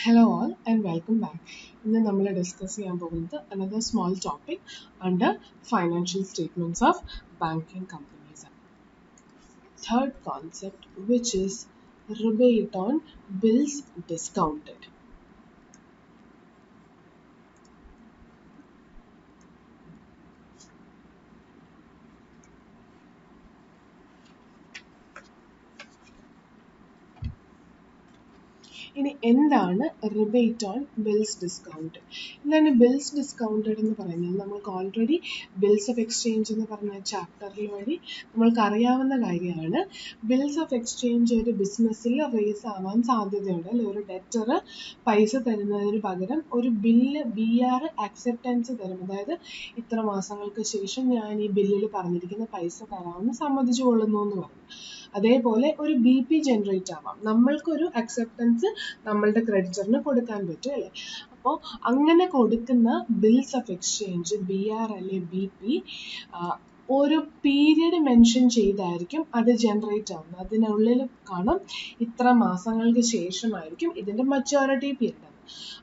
Hello all and welcome back. ഇന്ന് നമ്മൾ discuss ചെയ്യാൻ പോകുന്നത് another small topic under financial statements of banking companies. Third concept, which is rebate on bills discounted. ഇനി എന്താണ് rebate on bills discount? എന്താണ് bills discounted എന്ന് പറയുന്നത്? നമ്മൾക്ക് ഓൾറെഡി ബിൽസ് ഓഫ് എക്സ്ചേഞ്ച് എന്ന് പറഞ്ഞ ചാപ്റ്ററിൽ വഴി നമ്മൾക്ക് അറിയാവുന്ന കാര്യമാണ്. ബിൽസ് ഓഫ് എക്സ്ചേഞ്ച് ഒരു ബിസിനസ്സിൽ റേസ് ആവാൻ സാധ്യതയുണ്ട്. അല്ലെ, ഒരു ഡെറ്റർ പൈസ തരുന്നതിന് പകരം ഒരു ബില്ല് BR അക്സെപ്റ്റൻസ് തരും. അതായത് ഇത്ര മാസങ്ങൾക്ക് ശേഷം ഞാൻ ഈ ബില്ലിൽ പറഞ്ഞിരിക്കുന്ന പൈസ തരാമെന്ന് സമ്മതിച്ചു കൊള്ളുന്നു എന്ന് പറഞ്ഞു. അതേപോലെ ഒരു BP ജനറേറ്റ് ആവാം. നമ്മൾക്കൊരു അക്സെപ്റ്റൻസ് നമ്മളുടെ ക്രെഡിറ്ററിന് കൊടുക്കാൻ പറ്റും, അല്ലേ? അപ്പോൾ അങ്ങനെ കൊടുക്കുന്ന ബിൽസ് ഓഫ് എക്സ്ചേഞ്ച് BR അല്ലെ BP ഒരു പീരിയഡ് മെൻഷൻ ചെയ്തായിരിക്കും അത് ജനറേറ്റ് ആവുന്നത്. അതിനുള്ളിൽ കാണും ഇത്ര മാസങ്ങൾക്ക് ശേഷമായിരിക്കും ഇതിൻ്റെ മച്യൂരിറ്റി പീരീഡ്.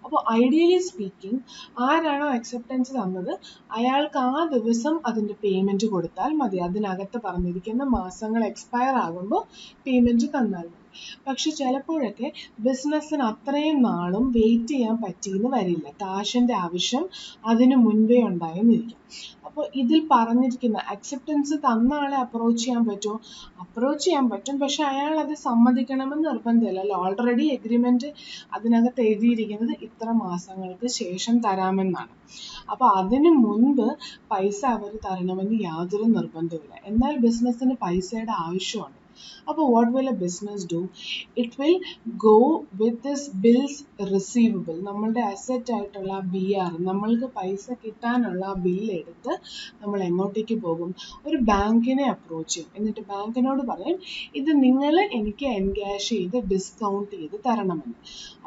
അപ്പോൾ ഐഡിയലി സ്പീക്കിംഗ്, ആരാണോ അക്സെപ്റ്റൻസ് തന്നത് അയാൾക്ക് ആ ദിവസം അതിൻ്റെ പേയ്മെൻറ്റ് കൊടുത്താൽ മതി. അതിനകത്ത് പറഞ്ഞിരിക്കുന്ന മാസങ്ങൾ എക്സ്പയർ ആകുമ്പോൾ പേയ്മെൻറ്റ് തന്നാൽ മതി. പക്ഷെ ചിലപ്പോഴൊക്കെ ബിസിനസ്സിന് അത്രയും നാളും വെയിറ്റ് ചെയ്യാൻ പറ്റിയെന്ന് വരില്ല. കാശിൻ്റെ ആവശ്യം അതിന് മുൻപേ ഉണ്ടായെന്നിരിക്കും. അപ്പോൾ ഇതിൽ പറഞ്ഞിരിക്കുന്ന അക്സെപ്റ്റൻസ് തന്ന ആളെ അപ്രോച്ച് ചെയ്യാൻ പറ്റുമോ? അപ്രോച്ച് ചെയ്യാൻ പറ്റും, പക്ഷെ അയാൾ അത് സമ്മതിക്കണമെന്ന് നിർബന്ധമില്ല. അല്ല, ഓൾറെഡി എഗ്രിമെൻറ്റ് അതിനകത്ത് എഴുതിയിരിക്കുന്നത് ഇത്ര മാസങ്ങൾക്ക് ശേഷം തരാമെന്നാണ്. അപ്പോൾ അതിന് മുൻപ് പൈസ അവർ തരണമെന്ന് യാതൊരു നിർബന്ധവുമില്ല. എന്നാൽ ബിസിനസ്സിന് പൈസയുടെ ആവശ്യമാണ്. അപ്പോൾ what will a business do? It will go with this bills receivable. നമ്മളുടെ അസറ്റ് ആയിട്ടുള്ള BR, നമ്മൾക്ക് പൈസ കിട്ടാനുള്ള ആ ബില്ല് എടുത്ത് നമ്മൾ എങ്ങോട്ടേക്ക് പോകും? ഒരു ബാങ്കിനെ അപ്രോച്ച് ചെയ്യും. എന്നിട്ട് ബാങ്കിനോട് പറയും ഇത് നിങ്ങൾ എനിക്ക് എൻക്യാഷ് ചെയ്ത് ഡിസ്കൗണ്ട് ചെയ്ത് തരണമെന്ന്.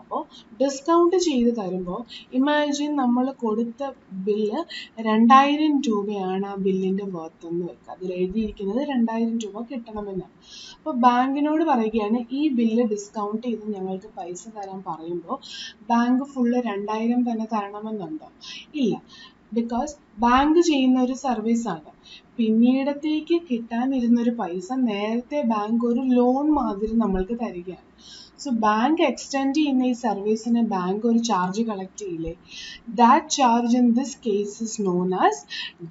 അപ്പോൾ ഡിസ്കൗണ്ട് ചെയ്ത് തരുമ്പോൾ ഇമാജിൻ നമ്മൾ കൊടുത്ത ബില്ല് 2000 രൂപയാണ് ആ ബില്ലിൻ്റെ വർത്ത് എന്ന് വെക്കുക. അതിൽ എഴുതിയിരിക്കുന്നത് 2000 രൂപ കിട്ടണമെന്നാണ്. അപ്പോൾ ബാങ്കിനോട് പറയുകയാണ് ഈ ബില്ല് ഡിസ്കൗണ്ട് ചെയ്ത് ഞങ്ങൾക്ക് പൈസ തരാൻ പറയുമ്പോൾ ബാങ്ക് ഫുള്ള് 2000 തന്നെ തരണമെന്നുണ്ടോ? ഇല്ല. ബിക്കോസ് ബാങ്ക് ചെയ്യുന്ന ഒരു സർവീസാണ്. പിന്നീടത്തേക്ക് കിട്ടാനിരുന്നൊരു പൈസ നേരത്തെ ബാങ്ക് ഒരു ലോൺ മാതിരി നമ്മൾക്ക് തരികയാണ്. സോ ബാങ്ക് എക്സ്റ്റെൻഡ് ചെയ്യുന്ന ഈ സർവീസിന് ബാങ്ക് ഒരു ചാർജ് കളക്ട് ചെയ്യില്ലേ? That charge in this case is known as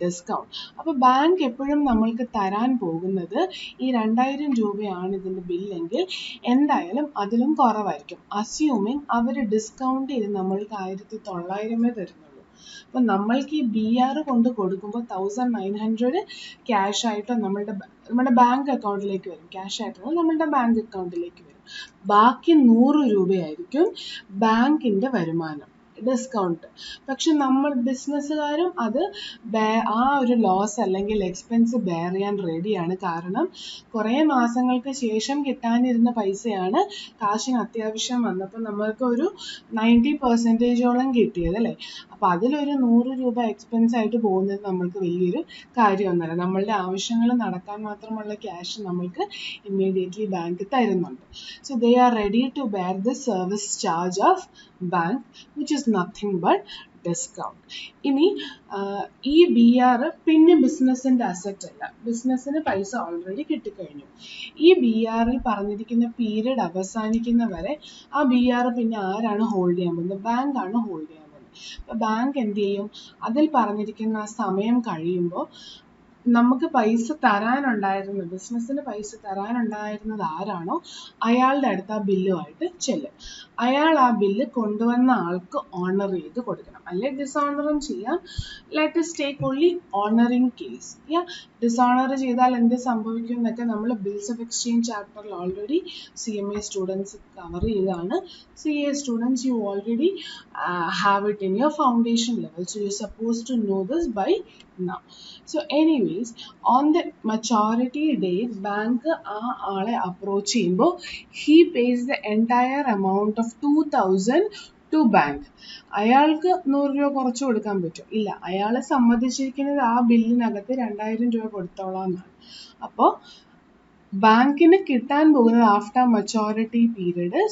discount. അപ്പോൾ ബാങ്ക് എപ്പോഴും നമ്മൾക്ക് തരാൻ പോകുന്നത് ഈ 2000 രൂപയാണ് ഇതിൻ്റെ ബില്ലെങ്കിൽ എന്തായാലും അതിലും കുറവായിരിക്കും. അസ്യൂമിങ് അവർ ഡിസ്കൗണ്ട് ചെയ്ത് നമ്മൾക്ക് 1900 തരുന്നുള്ളൂ. അപ്പം നമ്മൾക്ക് ഈ BR കൊണ്ട് കൊടുക്കുമ്പോൾ 1900 ക്യാഷ് ആയിട്ടോ നമ്മുടെ ബാങ്ക് അക്കൗണ്ടിലേക്ക് വരും. ക്യാഷ് ആയിട്ടോ നമ്മളുടെ ബാങ്ക് അക്കൗണ്ടിലേക്ക് വരും. ബാക്കി 100 രൂപയായിരിക്കും ബാങ്കിൻ്റെ വരുമാനം, ഡിസ്കൗണ്ട്. പക്ഷെ നമ്മൾ ബിസിനസ്സുകാരും അത് ആ ഒരു ലോസ് അല്ലെങ്കിൽ എക്സ്പെൻസ് ബെയർ ചെയ്യാൻ റെഡിയാണ്. കാരണം കുറേ മാസങ്ങൾക്ക് ശേഷം കിട്ടാനിരുന്ന പൈസയാണ് കാശിന് അത്യാവശ്യം വന്നപ്പോൾ നമ്മൾക്ക് ഒരു 90% കിട്ടിയത്, അല്ലേ? അപ്പോൾ അതിലൊരു 100 രൂപ എക്സ്പെൻസ് ആയിട്ട് പോകുന്നത് നമ്മൾക്ക് വലിയൊരു കാര്യമൊന്നുമല്ല. നമ്മളുടെ ആവശ്യങ്ങൾ നടക്കാൻ മാത്രമുള്ള ക്യാഷ് നമ്മൾക്ക് ഇമ്മീഡിയറ്റ്ലി ബാങ്ക് തരുന്നുണ്ട്. So they are ready to bear the service charge of bank, which is nothing but discount. ഇനി ഈ BR പിന്നെ ബിസിനസ്സിൻ്റെ അസറ്റ് അല്ല. ബിസിനസ്സിന് പൈസ ഓൾറെഡി കിട്ടിക്കഴിഞ്ഞു. ഈ BR പറഞ്ഞിരിക്കുന്ന പീരീഡ് അവസാനിക്കുന്ന വരെ ആ BR പിന്നെ ആരാണ് ഹോൾഡ് ചെയ്യാൻ പോകുന്നത്? ബാങ്ക് ആണ് ഹോൾഡ് ചെയ്യാൻ പോകുന്നത്. അപ്പോൾ ബാങ്ക് എന്ത് ചെയ്യും? അതിൽ പറഞ്ഞിരിക്കുന്ന ആ സമയം കഴിയുമ്പോൾ നമുക്ക് പൈസ തരാനുണ്ടായിരുന്ന, ബിസിനസ്സിന് പൈസ തരാനുണ്ടായിരുന്നത് ആരാണോ അയാളുടെ അടുത്ത് ആ ബില്ലുമായിട്ട് ചെല്ലും. അയാൾ ആ ബില്ല് കൊണ്ടുവന്ന ആൾക്ക് ഓണർ ചെയ്ത് കൊടുക്കണം. അല്ലെ ഡിസോണറും ചെയ്യാം. Let us take only honouring case. Dishonour ചെയ്താൽ എന്ത് സംഭവിക്കും എന്നൊക്കെ നമ്മൾ ബിൽസ് ഓഫ് എക്സ്ചേഞ്ച് ചാപ്റ്ററിൽ ഓൾറെഡി CMA സ്റ്റുഡൻസ് കവർ ചെയ്താണ്. CA students, you already have it in your foundation level. So you suppose to know this by now. So anyways, on the maturity date, bank ആ ആളെ approach ചെയ്യുമ്പോൾ he pays the entire amount of 2000 to bank. അയാൾക്ക് 100 രൂപ കുറച്ച് കൊടുക്കാൻ പറ്റും? ഇല്ല. അയാൾ സമ്മതിച്ചിരിക്കുന്നത് ആ ബില്ലിനകത്ത് 2000 രൂപ കൊടുത്തോളാം എന്നാണ്. അപ്പോൾ ബാങ്കിന് കിട്ടാൻ പോകുന്നത് after maturity period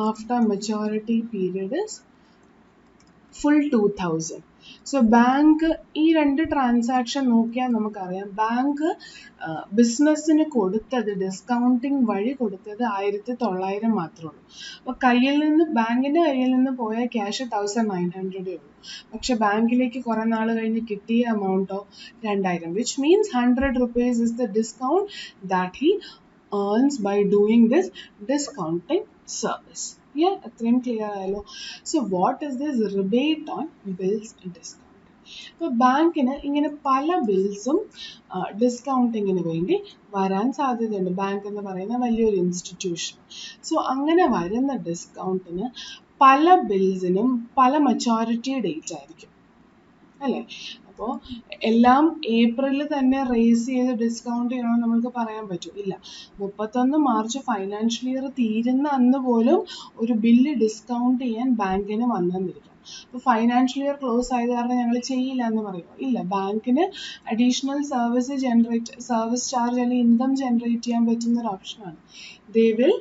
after maturity period is full 2000. So bank ഈ രണ്ട് ട്രാൻസാക്ഷൻ നോക്കിയാൽ നമുക്കറിയാം ബാങ്ക് ബിസിനസ്സിന് കൊടുത്തത് ഡിസ്കൗണ്ടിങ് വഴി കൊടുത്തത് 1900 മാത്രമേ ഉള്ളൂ. അപ്പോൾ ബാങ്കിൻ്റെ കയ്യിൽ നിന്ന് പോയ ക്യാഷ് 1900 ഉള്ളൂ. പക്ഷെ ബാങ്കിലേക്ക് കുറെ നാൾ കഴിഞ്ഞ് കിട്ടിയ എമൗണ്ടോ 2000, which means 100 rupees is the discount that he earns by doing this discounting service. Yeah, അത്രയും ക്ലിയർ ആയല്ലോ. So what is this rebate on bills discount? ഇപ്പോൾ ബാങ്കിന് ഇങ്ങനെ പല ബിൽസും ഡിസ്കൗണ്ടിങ്ങിന് വേണ്ടി വരാൻ സാധ്യതയുണ്ട്. ബാങ്ക് എന്ന് പറയുന്ന വലിയൊരു ഇൻസ്റ്റിറ്റ്യൂഷൻ. സോ അങ്ങനെ വരുന്ന ഡിസ്കൗണ്ടിന് പല ബിൽസിനും പല മച്യൂരിറ്റി ഡേറ്റ് ആയിരിക്കും അല്ലേ? അപ്പോൾ എല്ലാം ഏപ്രിലിൽ തന്നെ റേസ് ചെയ്ത് ഡിസ്കൗണ്ട് ചെയ്യണമെന്ന് നമുക്ക് പറയാൻ പറ്റും? ഇല്ല. 31 മാർച്ച് ഫൈനാൻഷ്യൽ ഇയർ തീരുന്ന അന്ന് പോലും ഒരു ബില്ല് ഡിസ്കൗണ്ട് ചെയ്യാൻ ബാങ്കിന് വന്നെന്നിരിക്കും. അപ്പോൾ ഫൈനാൻഷ്യൽ ഇയർ ക്ലോസ് ആയത് കാരണം ഞങ്ങൾ ചെയ്യില്ല എന്ന് പറയുമോ? ഇല്ല. ബാങ്കിന് അഡീഷണൽ സർവീസ് ചാർജ് അല്ലെങ്കിൽ ഇൻകം ജനറേറ്റ് ചെയ്യാൻ പറ്റുന്ന ഒരു ഓപ്ഷനാണ്. They will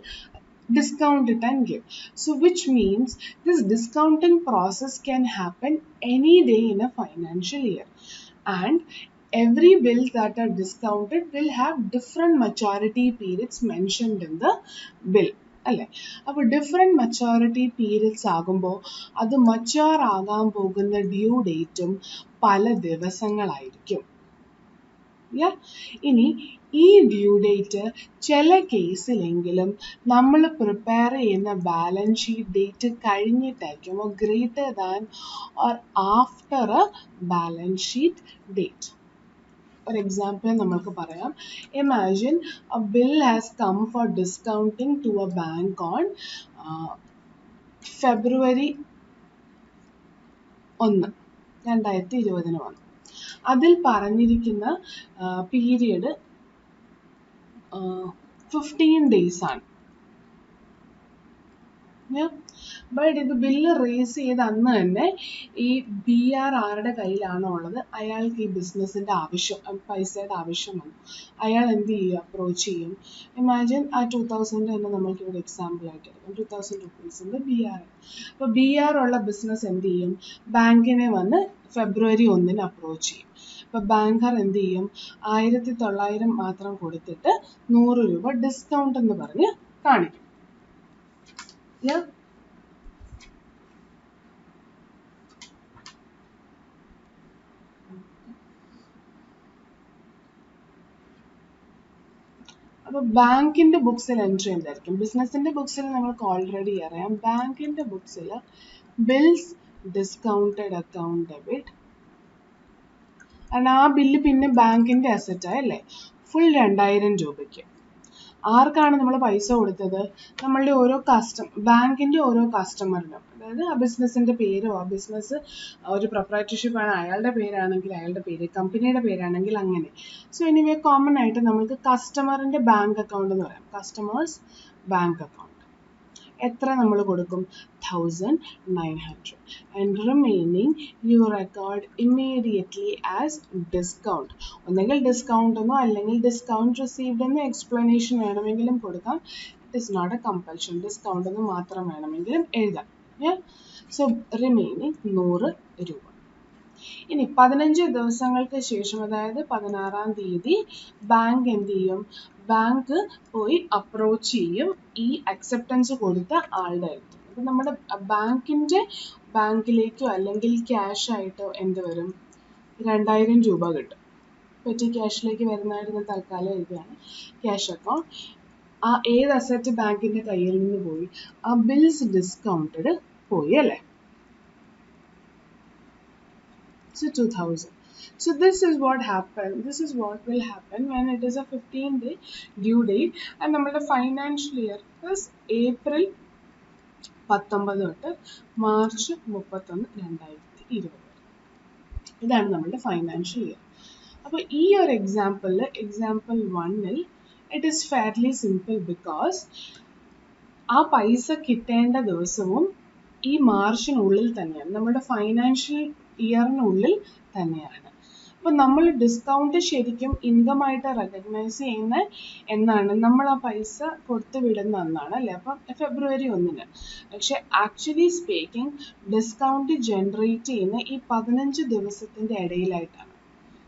discount it and give. So which means this discounting process can happen any day in a financial year, and every bills that are discounted will have different maturity periods mentioned in the bill. അല്ലേ? അപ്പോൾ different maturity periods ആകുമ്പോൾ അത് mature ആകാൻ പോകുന്ന due ഡേറ്റും പല ദിവസങ്ങളായിരിക്കും. ഇനി ഈ ഡ്യൂ ഡേറ്റ് ചില കേസിലെങ്കിലും നമ്മൾ പ്രിപ്പയർ ചെയ്യുന്ന ബാലൻസ് ഷീറ്റ് ഡേറ്റ് കഴിഞ്ഞിട്ടായിരിക്കും, greater than or after a balance sheet date. ഒരു എക്സാമ്പിൾ നമുക്ക് പറയാം. Imagine a bill has come for discounting to a bank on February 1, 2020 വന്നു. അതിൽ പറഞ്ഞിരിക്കുന്ന പീരിയഡ് 15 days ആണ്. ബട്ട് ഇത് ബില്ല് റേസ് ചെയ്ത് അന്ന് തന്നെ ഈ BR ആരുടെ കയ്യിലാണോ ഉള്ളത് അയാൾക്ക് ഈ ബിസിനസ്സിൻ്റെ പൈസയുടെ ആവശ്യം വന്നു. അയാൾ എന്ത് ചെയ്യും? അപ്രോച്ച് ചെയ്യും. ഇമാജിൻ ആ 2000 തന്നെ നമ്മൾക്ക് ഇവിടെ എക്സാമ്പിൾ ആയിട്ട് എടുക്കാം. 2000 rupees BR. അപ്പോൾ BR ഉള്ള ബിസിനസ് എന്ത് ചെയ്യും? ബാങ്കിനെ വന്ന് ഫെബ്രുവരി 1 അപ്രോച്ച് ചെയ്യും. അപ്പോൾ ബാങ്കർ എന്ത് ചെയ്യും? 1900 മാത്രം കൊടുത്തിട്ട് 100 രൂപ ഡിസ്കൗണ്ട് എന്ന് പറഞ്ഞ് കാണിക്കും. അപ്പോൾ ബാങ്കിൻ്റെ ബുക്സിൽ എൻട്രി എന്തായിരിക്കും? ബിസിനസിൻ്റെ ബുക്സിൽ നമ്മൾക്ക് ഓൾറെഡി അറിയാം. ബാങ്കിൻ്റെ ബുക്സിൽ ബിൽസ് ഡിസ്കൗണ്ടഡ് അക്കൗണ്ട് ഡെബിറ്റ്, കാരണം ആ ബില്ല് പിന്നെ ബാങ്കിൻ്റെ അസറ്റായല്ലേ, ഫുൾ 2000 രൂപയ്ക്ക്. ആർക്കാണ് നമ്മൾ പൈസ കൊടുത്തത്? നമ്മളുടെ ബാങ്കിൻ്റെ ഓരോ കസ്റ്റമറിനും, അതായത് ആ ബിസിനസ്സിൻ്റെ പേരോ ആ ബിസിനസ് ഒരു പ്രൊപ്രൈറ്റർഷിപ്പ് ആണ്, അയാളുടെ പേരാണെങ്കിൽ അയാളുടെ പേര്, കമ്പനിയുടെ പേരാണെങ്കിൽ അങ്ങനെ. സോ എനിവേ കോമൺ ആയിട്ട് നമുക്ക് കസ്റ്റമറിൻ്റെ ബാങ്ക് അക്കൗണ്ട് എന്ന് പറയാം. കസ്റ്റമേഴ്സ് ബാങ്ക് അക്കൗണ്ട് എത്ര നമ്മൾ കൊടുക്കും? 1900, and remaining you record immediately as discount. ഒന്നെങ്കിൽ ഡിസ്കൗണ്ട് എന്നോ അല്ലെങ്കിൽ ഡിസ്കൗണ്ട് റിസീവ്ഡ് എന്നോ എക്സ്പ്ലനേഷൻ വേണമെങ്കിലും കൊടുക്കാം. It is not a compulsion. Discount എന്ന് മാത്രം വേണമെങ്കിലും എഴുതാം. സോ റിമൈനിങ് 100 രൂപ. ഇനി 15 ദിവസങ്ങൾക്ക് ശേഷം, അതായത് 16-ാം തീയതി ബാങ്ക് എന്ത് ചെയ്യും? ബാങ്ക് പോയി അപ്രോച്ച് ചെയ്യും ഈ അക്സെപ്റ്റൻസ് കൊടുത്ത ആളുടെ അടുത്ത്. അപ്പം നമ്മുടെ ബാങ്കിലേക്കോ അല്ലെങ്കിൽ ക്യാഷ് ആയിട്ടോ എന്ത് വരും? 2000 രൂപ കിട്ടും. പെറ്റി ക്യാഷിലേക്ക് വരുന്നതായിട്ട് തൽക്കാലം എഴുതുകയാണ്. ക്യാഷ് അക്കൗണ്ട് ആ ഏത് അസറ്റ് ബാങ്കിൻ്റെ കയ്യിൽ നിന്ന് പോയി? ആ ബിൽസ് ഡിസ്കൗണ്ടഡ് പോയി അല്ലേ? So 2000. So this is what will happen when it is a 15-day due date, and നമ്മുടെ ഫൈനാൻഷ്യൽ ഇയർ is ഏപ്രിൽ 19 തൊട്ട് മാർച്ച് 31, 2020. ഇതാണ് നമ്മുടെ ഫൈനാൻഷ്യൽ ഇയർ. അപ്പോൾ ഈ ഒരു എക്സാമ്പിൾ 1-ൽ it is fairly simple, because ആ പൈസ കിട്ടേണ്ട ദിവസവും ഈ മാർച്ചിനുള്ളിൽ തന്നെയാണ്, നമ്മുടെ ഫൈനാൻഷ്യൽ ഇയറിനുള്ളിൽ തന്നെയാണ്. അപ്പോൾ നമ്മൾ ഡിസ്കൗണ്ട് ശരിക്കും ഇൻകം ആയിട്ട് റെക്കഗ്നൈസ് ചെയ്യുന്ന എന്നാണ്, നമ്മൾ ആ പൈസ കൊടുത്തു വിടുന്ന എന്നാണ് അല്ലേ, അപ്പം ഫെബ്രുവരി 1-ന്. പക്ഷെ ആക്ച്വലി സ്പീക്കിംഗ് ഡിസ്കൗണ്ട് ജനറേറ്റ് ചെയ്യുന്ന ഈ 15 ദിവസത്തിൻ്റെ ഇടയിലായിട്ടാണ്.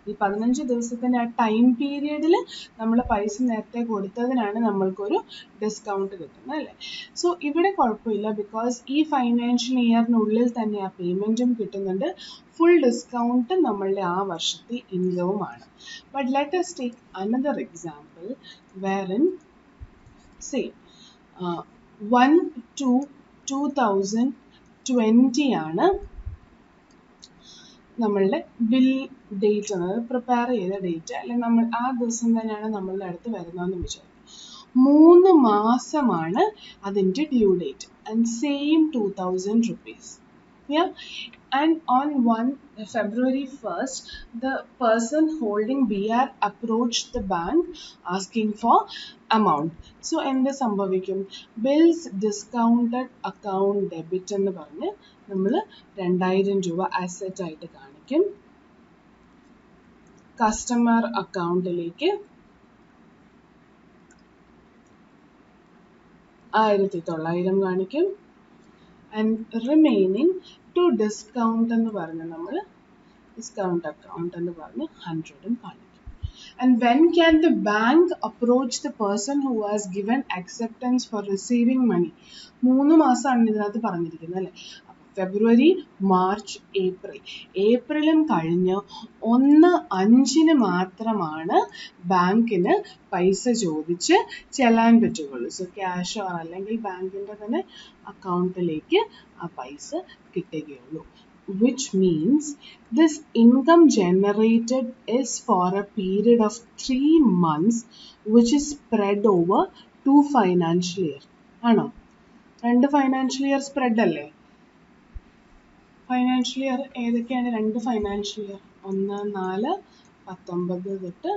ഈ 15 ദിവസത്തിൻ്റെ ആ ടൈം പീരിയഡിൽ നമ്മൾ പൈസ നേരത്തെ കൊടുത്തതിനാണ് നമ്മൾക്കൊരു ഡിസ്കൗണ്ട് കിട്ടുന്നത് അല്ലേ. സോ ഇവിടെ കുഴപ്പമില്ല, ബിക്കോസ് ഈ ഫൈനാൻഷ്യൽ ഇയറിനുള്ളിൽ തന്നെ ആ പേയ്മെൻറ്റും കിട്ടുന്നുണ്ട്, ഫുൾ ഡിസ്കൗണ്ട് നമ്മളുടെ ആ വർഷത്തെ ഇൻകവുമാണ്. But let us take another example wherein say 1/2/2020 ആണ് നമ്മളുടെ ബിൽ ഡേറ്റ് എന്നത്, പ്രിപ്പയർ ചെയ്ത ഡേറ്റ്, അല്ലെങ്കിൽ നമ്മൾ ആ ദിവസം തന്നെയാണ് നമ്മളുടെ അടുത്ത് വരുന്നതെന്ന് വിചാരിക്കും. 3 മാസമാണ് അതിൻ്റെ due date and same 2000 rupees. Yeah, and on February 1st, the person holding BR approached the bank asking for amount. So എന്ത് സംഭവിക്കും, ബിൽസ് ഡിസ്കൗണ്ടഡ് അക്കൗണ്ട് ഡെബിറ്റ് എന്ന് പറഞ്ഞ് നമ്മൾ 2000 രൂപ അസറ്റ് ആയിട്ട് കാണിക്കും. കസ്റ്റമർ അക്കൗണ്ടിലേക്ക് 1900 കാണിക്കും. ആൻഡ് റിമൈനിങ് ടു ഡിസ്കൗണ്ട് എന്ന് പറഞ്ഞ് നമ്മൾ ഡിസ്കൗണ്ട് അക്കൗണ്ട് എന്ന് പറഞ്ഞ് 100 കാണിക്കും. And when can the bank approach the person who has given acceptance for receiving money? 3 മാസമാണ് ഇതിനകത്ത് പറഞ്ഞിരിക്കുന്നത് അല്ലേ. ഫെബ്രുവരി, മാർച്ച്, ഏപ്രിലും കഴിഞ്ഞ് 1/5 മാത്രമാണ് ബാങ്കിന് പൈസ ചോദിച്ച് ചെല്ലാൻ പറ്റുകയുള്ളൂ. സോ ക്യാഷോ അല്ലെങ്കിൽ ബാങ്കിൻ്റെ തന്നെ അക്കൗണ്ടിലേക്ക് ആ പൈസ കിട്ടുകയുള്ളൂ. Which means this income generated is for a period of 3 months which is spread over 2 financial years. ആണോ? 2 financial year spread അല്ലേ? ഫൈനാൻഷ്യൽ ഇയർ ഏതൊക്കെയാണ് 2 ഫൈനാൻഷ്യൽ ഇയർ? 1/4/19 തൊട്ട്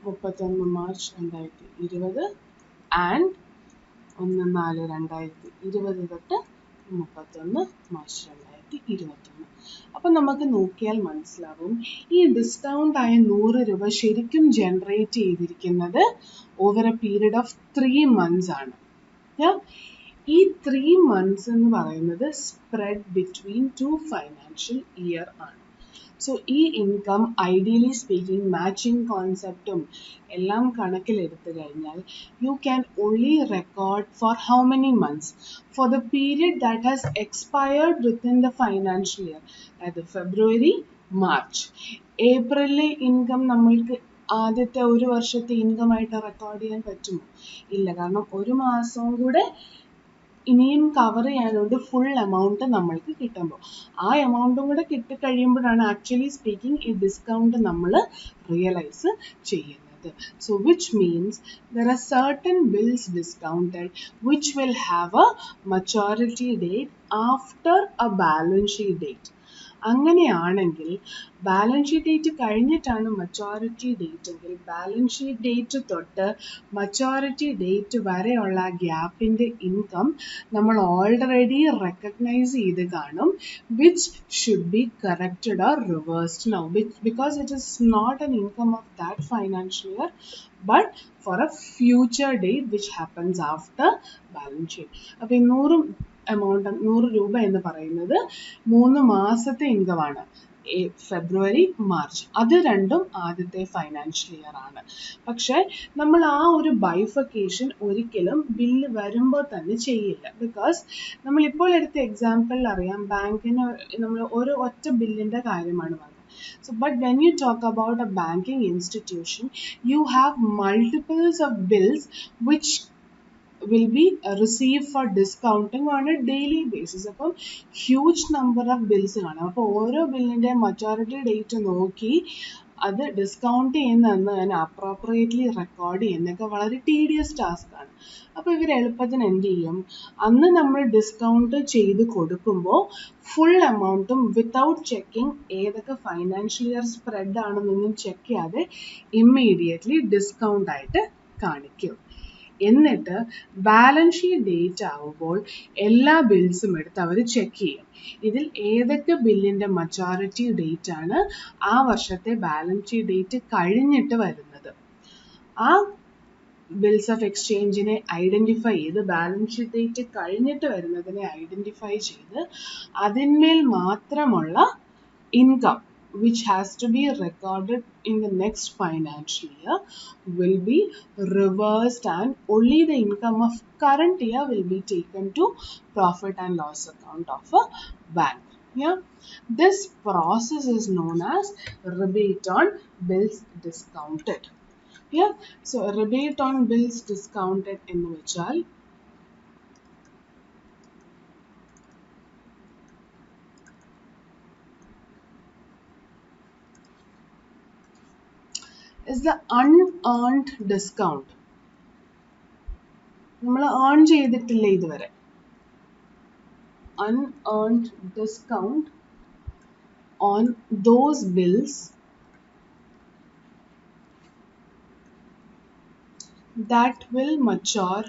31 മാർച്ച് 2020 ആൻഡ് 1/4/2020 തൊട്ട് 31 മാർച്ച് 2021. അപ്പം നമുക്ക് നോക്കിയാൽ മനസ്സിലാവും ഈ ഡിസ്കൗണ്ട് ആയ 100 രൂപ ശരിക്കും ജനറേറ്റ് ചെയ്തിരിക്കുന്നത് over A period of 3 months ആണ്. ഈ 3 months എന്ന് പറയുന്നത് സ്പ്രെഡ് ബിറ്റ്വീൻ 2 ഫൈനാൻഷ്യൽ ഇയർ ആണ്. സോ ഈ ഇൻകം ഐഡിയലി സ്പീക്കിംഗ് മാച്ചിങ് കോൺസെപ്റ്റും എല്ലാം കണക്കിലെടുത്തു കഴിഞ്ഞാൽ you can only record for how many months, for the period that has expired within the financial year, അതായത് ഫെബ്രുവരി, March. ഏപ്രിലിലെ income നമ്മൾക്ക് ആദ്യത്തെ ഒരു വർഷത്തെ ഇൻകം ആയിട്ട് റെക്കോർഡ് ചെയ്യാൻ പറ്റുമോ? ഇല്ല, കാരണം 1 മാസവും കൂടെ ഇനിയും കവർ ചെയ്യാനുണ്ട് ഫുൾ എമൗണ്ട് നമ്മൾക്ക് കിട്ടുമ്പോൾ. ആ എമൗണ്ടും കൂടെ കിട്ടിക്കഴിയുമ്പോഴാണ് ആക്ച്വലി സ്പീക്കിംഗ് ഈ ഡിസ്കൗണ്ട് നമ്മൾ റിയലൈസ് ചെയ്യുന്നത്. So which means there are certain bills discounted which will have a maturity date after a balance sheet date. അങ്ങനെയാണെങ്കിൽ ബാലൻസ് ഷീറ്റ് ഡേറ്റ് കഴിഞ്ഞിട്ടാണ് മച്യോറിറ്റി ഡേറ്റ് എങ്കിൽ ബാലൻസ് ഷീറ്റ് ഡേറ്റ് തൊട്ട് maturity date വരെയുള്ള ഗ്യാപ്പിൻ്റെ income നമ്മൾ already recognise ചെയ്ത് കാണും, which should be corrected or reversed now, because it is not an income of that financial year but for a future date which happens after balance sheet. അപ്പോൾ 100 രൂപ എന്ന് പറയുന്നത് 3 മാസത്തെ ഇൻകമാണ്, ഫെബ്രുവരി, മാർച്ച്. അത് രണ്ടും ആദ്യത്തെ ഫൈനാൻഷ്യൽ ഇയർ ആണ്. പക്ഷേ നമ്മൾ ആ ഒരു ബൈഫർക്കേഷൻ ഒരിക്കലും ബില്ല് വരുമ്പോൾ തന്നെ ചെയ്യില്ല. ബിക്കോസ് നമ്മളിപ്പോൾ എടുത്ത എക്സാമ്പിളിൽ അറിയാം, ബാങ്കിന് നമ്മൾ ഒരു ഒറ്റ ബില്ലിൻ്റെ കാര്യമാണ് പറഞ്ഞത്. So, but when you talk about a banking institution, you have multiples of bills which will be received for discounting on a daily basis. അപ്പം ഹ്യൂജ് നമ്പർ ഓഫ് ബിൽസ് കാണാം. അപ്പോൾ ഓരോ ബില്ലിൻ്റെ മച്യോറിറ്റി ഡേറ്റ് നോക്കി അത് ഡിസ്കൗണ്ട് ചെയ്യുന്നതെന്ന് തന്നെ അപ്രോപ്രിയേറ്റ്ലി റെക്കോർഡ് ചെയ്യുന്നതൊക്കെ വളരെ ടീഡിയസ് ടാസ്ക് ആണ്. അപ്പോൾ ഇവർ എളുപ്പത്തിന് എന്ത് ചെയ്യും, അന്ന് നമ്മൾ ഡിസ്കൗണ്ട് ചെയ്ത് കൊടുക്കുമ്പോൾ ഫുൾ എമൗണ്ടും വിത്തൗട്ട് ചെക്കിങ് ഏതൊക്കെ ഫൈനാൻഷ്യൽ ഇയർ സ്പ്രെഡ് ആണെന്നൊന്നും ചെക്ക് ചെയ്യാതെ ഇമ്മീഡിയറ്റ്ലി ഡിസ്കൗണ്ട് ആയിട്ട് കാണിക്കും. എന്നിട്ട് ബാലൻസ് ഷീറ്റ് ഡേറ്റ് ആവുമ്പോൾ എല്ലാ ബിൽസും എടുത്ത് അവർ ചെക്ക് ചെയ്യും. ഇതിൽ ഏതൊക്കെ ബില്ലിൻ്റെ മച്യൂരിറ്റി ഡേറ്റ് ആണ് ആ വർഷത്തെ ബാലൻസ് ഷീറ്റ് ഡേറ്റ് കഴിഞ്ഞിട്ട് വരുന്നത്, ആ ബിൽസ് ഓഫ് എക്സ്ചേഞ്ചിനെ ഐഡൻറ്റിഫൈ ചെയ്ത് ബാലൻസ് ഷീറ്റ് ഡേറ്റ് കഴിഞ്ഞിട്ട് വരുന്നതിനെ ഐഡൻറ്റിഫൈ ചെയ്ത് അതിന്മേൽ മാത്രമുള്ള income which has to be recorded in the next financial year will be reversed, and only the income of current year will be taken to profit and loss account of a bank. Yeah, this process is known as rebate on bills discounted. Yeah, so rebate on bills discounted എന്ന് വെച്ചാൽ is the unearned discount. നമ്മൾ earn ചെയ്തിട്ടില്ല ഇതുവരെ. Unearned discount on those bills that will mature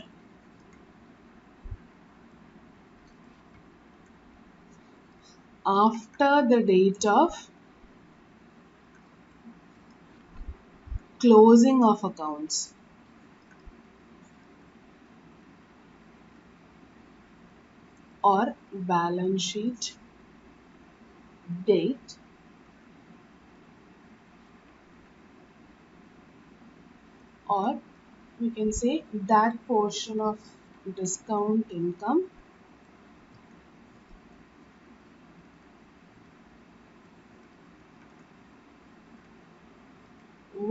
after the date of closing of accounts or balance sheet date or we can say that portion of discount income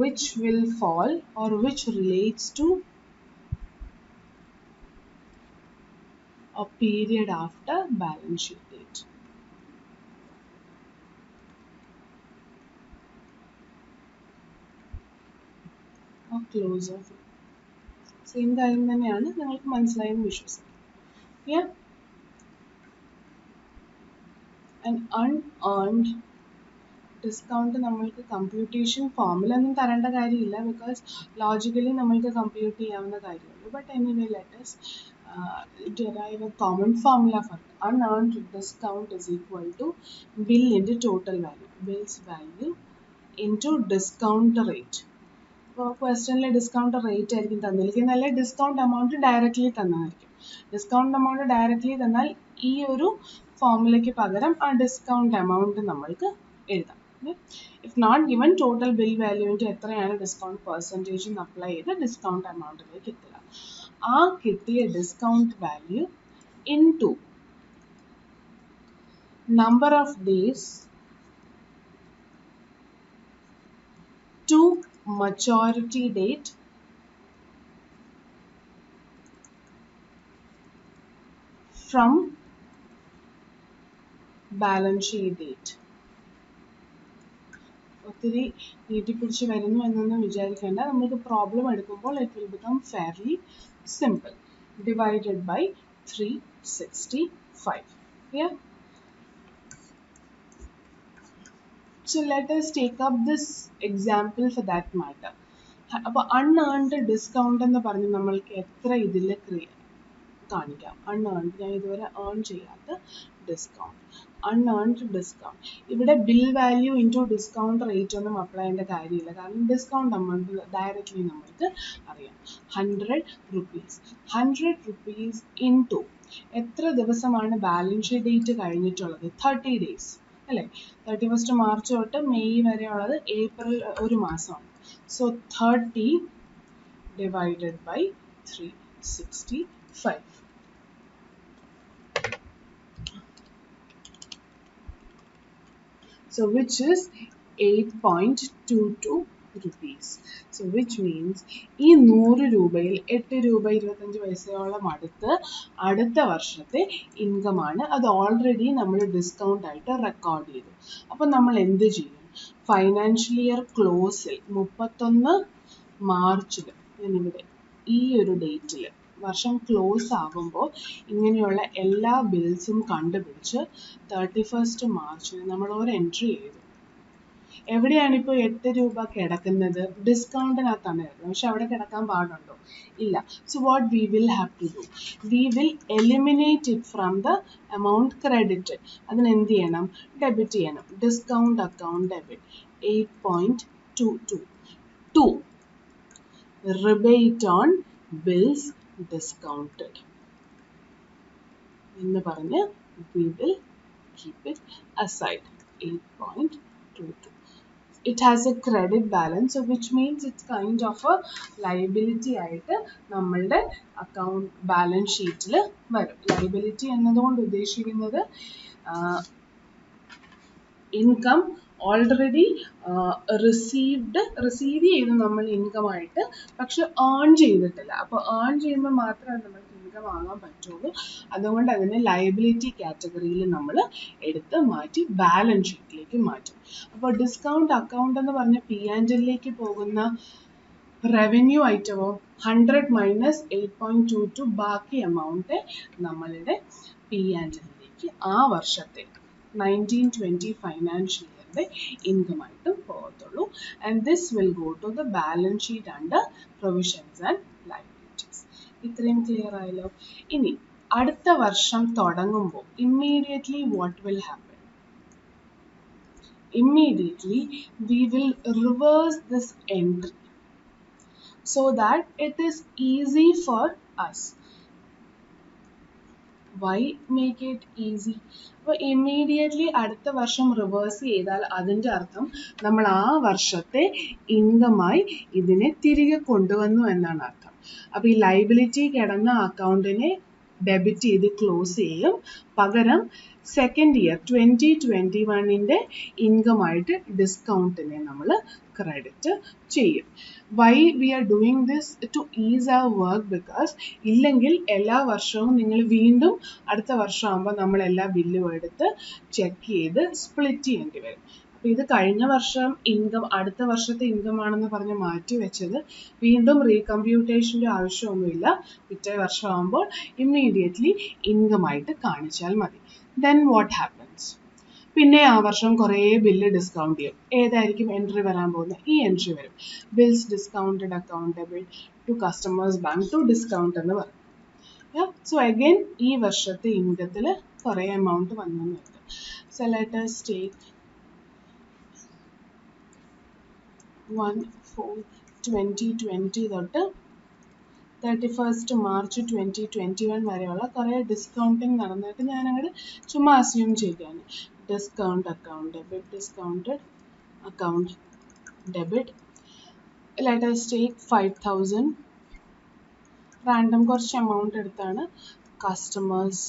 which will fall or which relates to a period after balance sheet date or close of it. Same കാര്യം തന്നെയാണ്, നിങ്ങൾക്ക് മനസ്സിലായെന്ന് വിശ്വസിക്കും. Yeah, an unearned discount നമ്മൾക്ക് computation ഫോമുലൊന്നും തരേണ്ട കാര്യമില്ല, because logically നമ്മൾക്ക് compute ചെയ്യാവുന്ന കാര്യമുള്ളൂ. But anyway let us derive a common formula for it. Unearned discount is equal to bill into total value, bill's value into discount rate. ഇപ്പോൾ ക്വസ്റ്റനിലെ discount rate ആയിരിക്കും തന്നിരിക്കുന്നത്, അല്ലെങ്കിൽ ഡിസ്കൗണ്ട് എമൗണ്ട് ഡയറക്റ്റ്ലി തന്നതായിരിക്കും. Discount amount directly തന്നാൽ ഈ ഒരു ഫോമുലയ്ക്ക് പകരം ആ ഡിസ്കൗണ്ട് എമൗണ്ട് നമ്മൾക്ക് എഴുതാം. If not given, total bill value into എത്രയാണ് ഡിസ്കൗണ്ട് പെർസെൻറ്റേജ് അപ്ലൈ ചെയ്ത് ഡിസ്കൗണ്ട് എമൗണ്ടിലേക്ക് എത്തുക. ആ കിട്ടിയ discount value into number of days to maturity date from balance sheet date. ഒത്തിരി നീട്ടിപ്പിടിച്ച് വരുന്നു എന്നൊന്നും വിചാരിക്കേണ്ട, നമുക്ക് പ്രോബ്ലം എടുക്കുമ്പോൾ it will become fairly simple. Divided by 365. Yeah. So let us take up this example for that matter. അപ്പോൾ unearned discount എന്ന് പറഞ്ഞ് നമ്മൾക്ക് എത്ര ഇതിൽ കാണിക്കാം. അൺഏൺഡ്, ഞാൻ ഇതുവരെ ഏൺ ചെയ്യാത്ത ഡിസ്കൗണ്ട്, അൺഏൺഡ് ഡിസ്കൗണ്ട്. ഇവിടെ bill value into discount rate ഒന്നും അപ്ലൈ ചെയ്യേണ്ട കാര്യമില്ല, കാരണം ഡിസ്കൗണ്ട് എമൗണ്ട് ഡയറക്റ്റ്ലി നമുക്ക് അറിയാം. 100 rupees. 100 rupees ഇൻറ്റു എത്ര ദിവസമാണ് ബാലൻസ് ഷീറ്റ് ഡേറ്റ് കഴിഞ്ഞിട്ടുള്ളത്? 30 days അല്ലേ? 31st മാർച്ച് തൊട്ട് മെയ് വരെ ഉള്ളത് ഏപ്രിൽ ഒരു മാസമാണ്. So 30 divided by 365. So which is 8.22 rupees. So which means ഈ 100 രൂപയിൽ 8 രൂപ 25 പൈസയോളം അടുത്ത വർഷത്തെ ഇൻകമാണ്. അത് ഓൾറെഡി നമ്മൾ ഡിസ്കൗണ്ട് ആയിട്ട് റെക്കോർഡ് ചെയ്തു. അപ്പോൾ നമ്മൾ എന്ത് ചെയ്യും? ഫൈനാൻഷ്യൽ ഇയർ ക്ലോസിൽ 31 മാർച്ചിൽ, ഞാനിവിടെ ഈ ഒരു ഡേറ്റിൽ വർഷം ക്ലോസ് ആകുമ്പോൾ ഇങ്ങനെയുള്ള എല്ലാ ബിൽസും കണ്ടുപിടിച്ച് 31st മാർച്ചിന് നമ്മൾ ഒരു എൻട്രി ചെയ്തു. എവിടെയാണ് ഇപ്പോൾ 8 രൂപ കിടക്കുന്നത്? ഡിസ്കൗണ്ടിനകത്താണ് കിടക്കുന്നത്. പക്ഷെ അവിടെ കിടക്കാൻ പാടുണ്ടോ? ഇല്ല. So what we will have to do? We will eliminate it from the amount credited. അതിന് എന്ത് ചെയ്യണം? ഡെബിറ്റ് ചെയ്യണം. Discount account debit 8.22. 2. Rebate on bills discounted. എന്ന് പറഞ്ഞ് we will keep it aside. 8.22. It has a credit balance, so which means it's kind of a liability ആയിട്ട് നമ്മളുടെ account balance ഷീറ്റിൽ വരും. ലൈബിലിറ്റി എന്നതുകൊണ്ട് ഉദ്ദേശിക്കുന്നത് ഇൻകം ഓൾറെഡി റിസീവ് ചെയ്ത് നമ്മൾ ഇൻകം ആയിട്ട്, പക്ഷെ ഏൺ ചെയ്തിട്ടില്ല. അപ്പോൾ ഏൺ ചെയ്യുമ്പോൾ മാത്രമേ നമുക്ക് ഇൻകം ആകാൻ പറ്റുള്ളൂ. അതുകൊണ്ട് അതിനെ ലയബിലിറ്റി കാറ്റഗറിയിൽ നമ്മൾ എടുത്ത് മാറ്റി ബാലൻസ് ഷീറ്റിലേക്ക് മാറ്റും. അപ്പോൾ ഡിസ്കൗണ്ട് അക്കൗണ്ട് എന്ന് പറഞ്ഞ P&Lലേക്ക് പോകുന്ന റവന്യൂ ഐറ്റമോ 100 മൈനസ് 8.22 ബാക്കി എമൗണ്ട് നമ്മളുടെ P&Lലേക്ക് ആ വർഷത്തെ 1920 ഫൈനാൻഷ്യൽ ഇയറിന്റെ ഇൻകം ആയിട്ട് പോകത്തുള്ളൂ. And this will go to the balance sheet under provisions and liabilities. ഇത്രയും ക്ലിയർ ആയല്ലോ. ഇനി അടുത്ത വർഷം തുടങ്ങുമ്പോൾ immediately what will happen? Immediately we will reverse this entry so that it is easy for us. Why make it easy? അപ്പോൾ immediately അടുത്ത വർഷം reverse ചെയ്താൽ അതിൻ്റെ അർത്ഥം നമ്മൾ ആ വർഷത്തെ ഇൻകമായി ഇതിനെ തിരികെ കൊണ്ടുവന്നു എന്നാണ് അർത്ഥം. അപ്പോൾ ഈ ലൈബിലിറ്റി കിടന്ന അക്കൗണ്ടിനെ ഡെബിറ്റ് ചെയ്ത് ക്ലോസ് ചെയ്യും. പകരം സെക്കൻഡ് ഇയർ 2021 ഇൻകമായിട്ട് ഡിസ്കൗണ്ടിനെ നമ്മൾ ക്രെഡിറ്റ് ചെയ്യും. Why we are doing this? To ease our work. Because ഇല്ലെങ്കിൽ എല്ലാ വർഷവും നിങ്ങൾ വീണ്ടും അടുത്ത വർഷമാകുമ്പോൾ നമ്മൾ എല്ലാ ബില്ലും എടുത്ത് ചെക്ക് ചെയ്ത് സ്പ്ലിറ്റ് ചെയ്യേണ്ടി വരും. അപ്പോൾ ഇത് കഴിഞ്ഞ വർഷം ഇൻകം അടുത്ത വർഷത്തെ ഇൻകം ആണെന്ന് പറഞ്ഞ് മാറ്റി വെച്ചത് വീണ്ടും റീകമ്പ്യൂട്ടേഷൻ്റെ ആവശ്യമൊന്നുമില്ല. പിറ്റേ വർഷമാകുമ്പോൾ ഇമ്മീഡിയറ്റ്ലി ഇൻകമായിട്ട് കാണിച്ചാൽ മതി. Then what happens? പിന്നെ ആ വർഷം കുറേ ബില്ല് ഡിസ്കൗണ്ട് ചെയ്യും. ഏതായിരിക്കും എൻട്രി വരാൻ പോകുന്നത്? ഈ എൻട്രി വരും. Bills discounted account debit to customers bank to discount എന്ന് പറയും. സോ അഗൈൻ ഈ വർഷത്തെ ഇൻകത്തിൽ കുറേ എമൗണ്ട് വന്നു വരും. സോ ലെറ്റ് us take 1/4/2020 തൊട്ട് 31st March 2021 വരെയുള്ള കുറേ ഡിസ്കൗണ്ടിങ് നടന്നിട്ട് ഞാൻ അങ്ങോട്ട് ചുമ്മാ അസ്യൂം ചെയ്യുകയാണ്. Discount account debit, discounted account debit. Let us take 5,000. Random കുറച്ച് എമൗണ്ട് എടുത്താണ്. Customers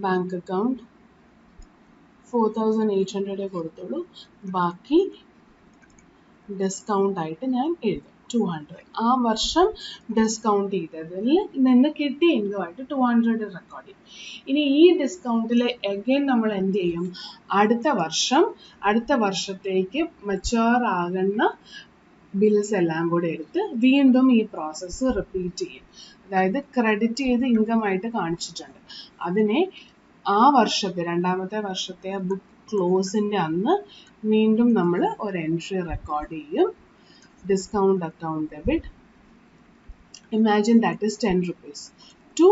bank account 4,800 കൊടുത്തുള്ളൂ. ബാക്കി ഡിസ്കൗണ്ട് ആയിട്ട് ഞാൻ എഴുതും 200. ആ വർഷം ഡിസ്കൗണ്ട് ചെയ്തതിൽ നിന്ന് കിട്ടിയ ഇൻകമായിട്ട് 200 റെക്കോർഡ് ചെയ്യും. ഇനി ഈ ഡിസ്കൗണ്ടിൽ അഗൈൻ നമ്മൾ എന്ത് ചെയ്യും? അടുത്ത വർഷത്തേക്ക് മച്ചുവർ ആകുന്ന ബിൽസ് എല്ലാം കൂടെ എടുത്ത് വീണ്ടും ഈ പ്രോസസ്സ് റിപ്പീറ്റ് ചെയ്യും. അതായത് ക്രെഡിറ്റ് ചെയ്ത് ഇൻകമായിട്ട് കാണിച്ചിട്ടുണ്ട്. അതിനെ ആ വർഷത്തെ രണ്ടാമത്തെ വർഷത്തെ ബുക്ക് ക്ലോസിൻ്റെ അന്ന് വീണ്ടും നമ്മൾ ഒരു എൻട്രി റെക്കോർഡ് ചെയ്യും. Discount account debit. Imagine that is 10 rupees to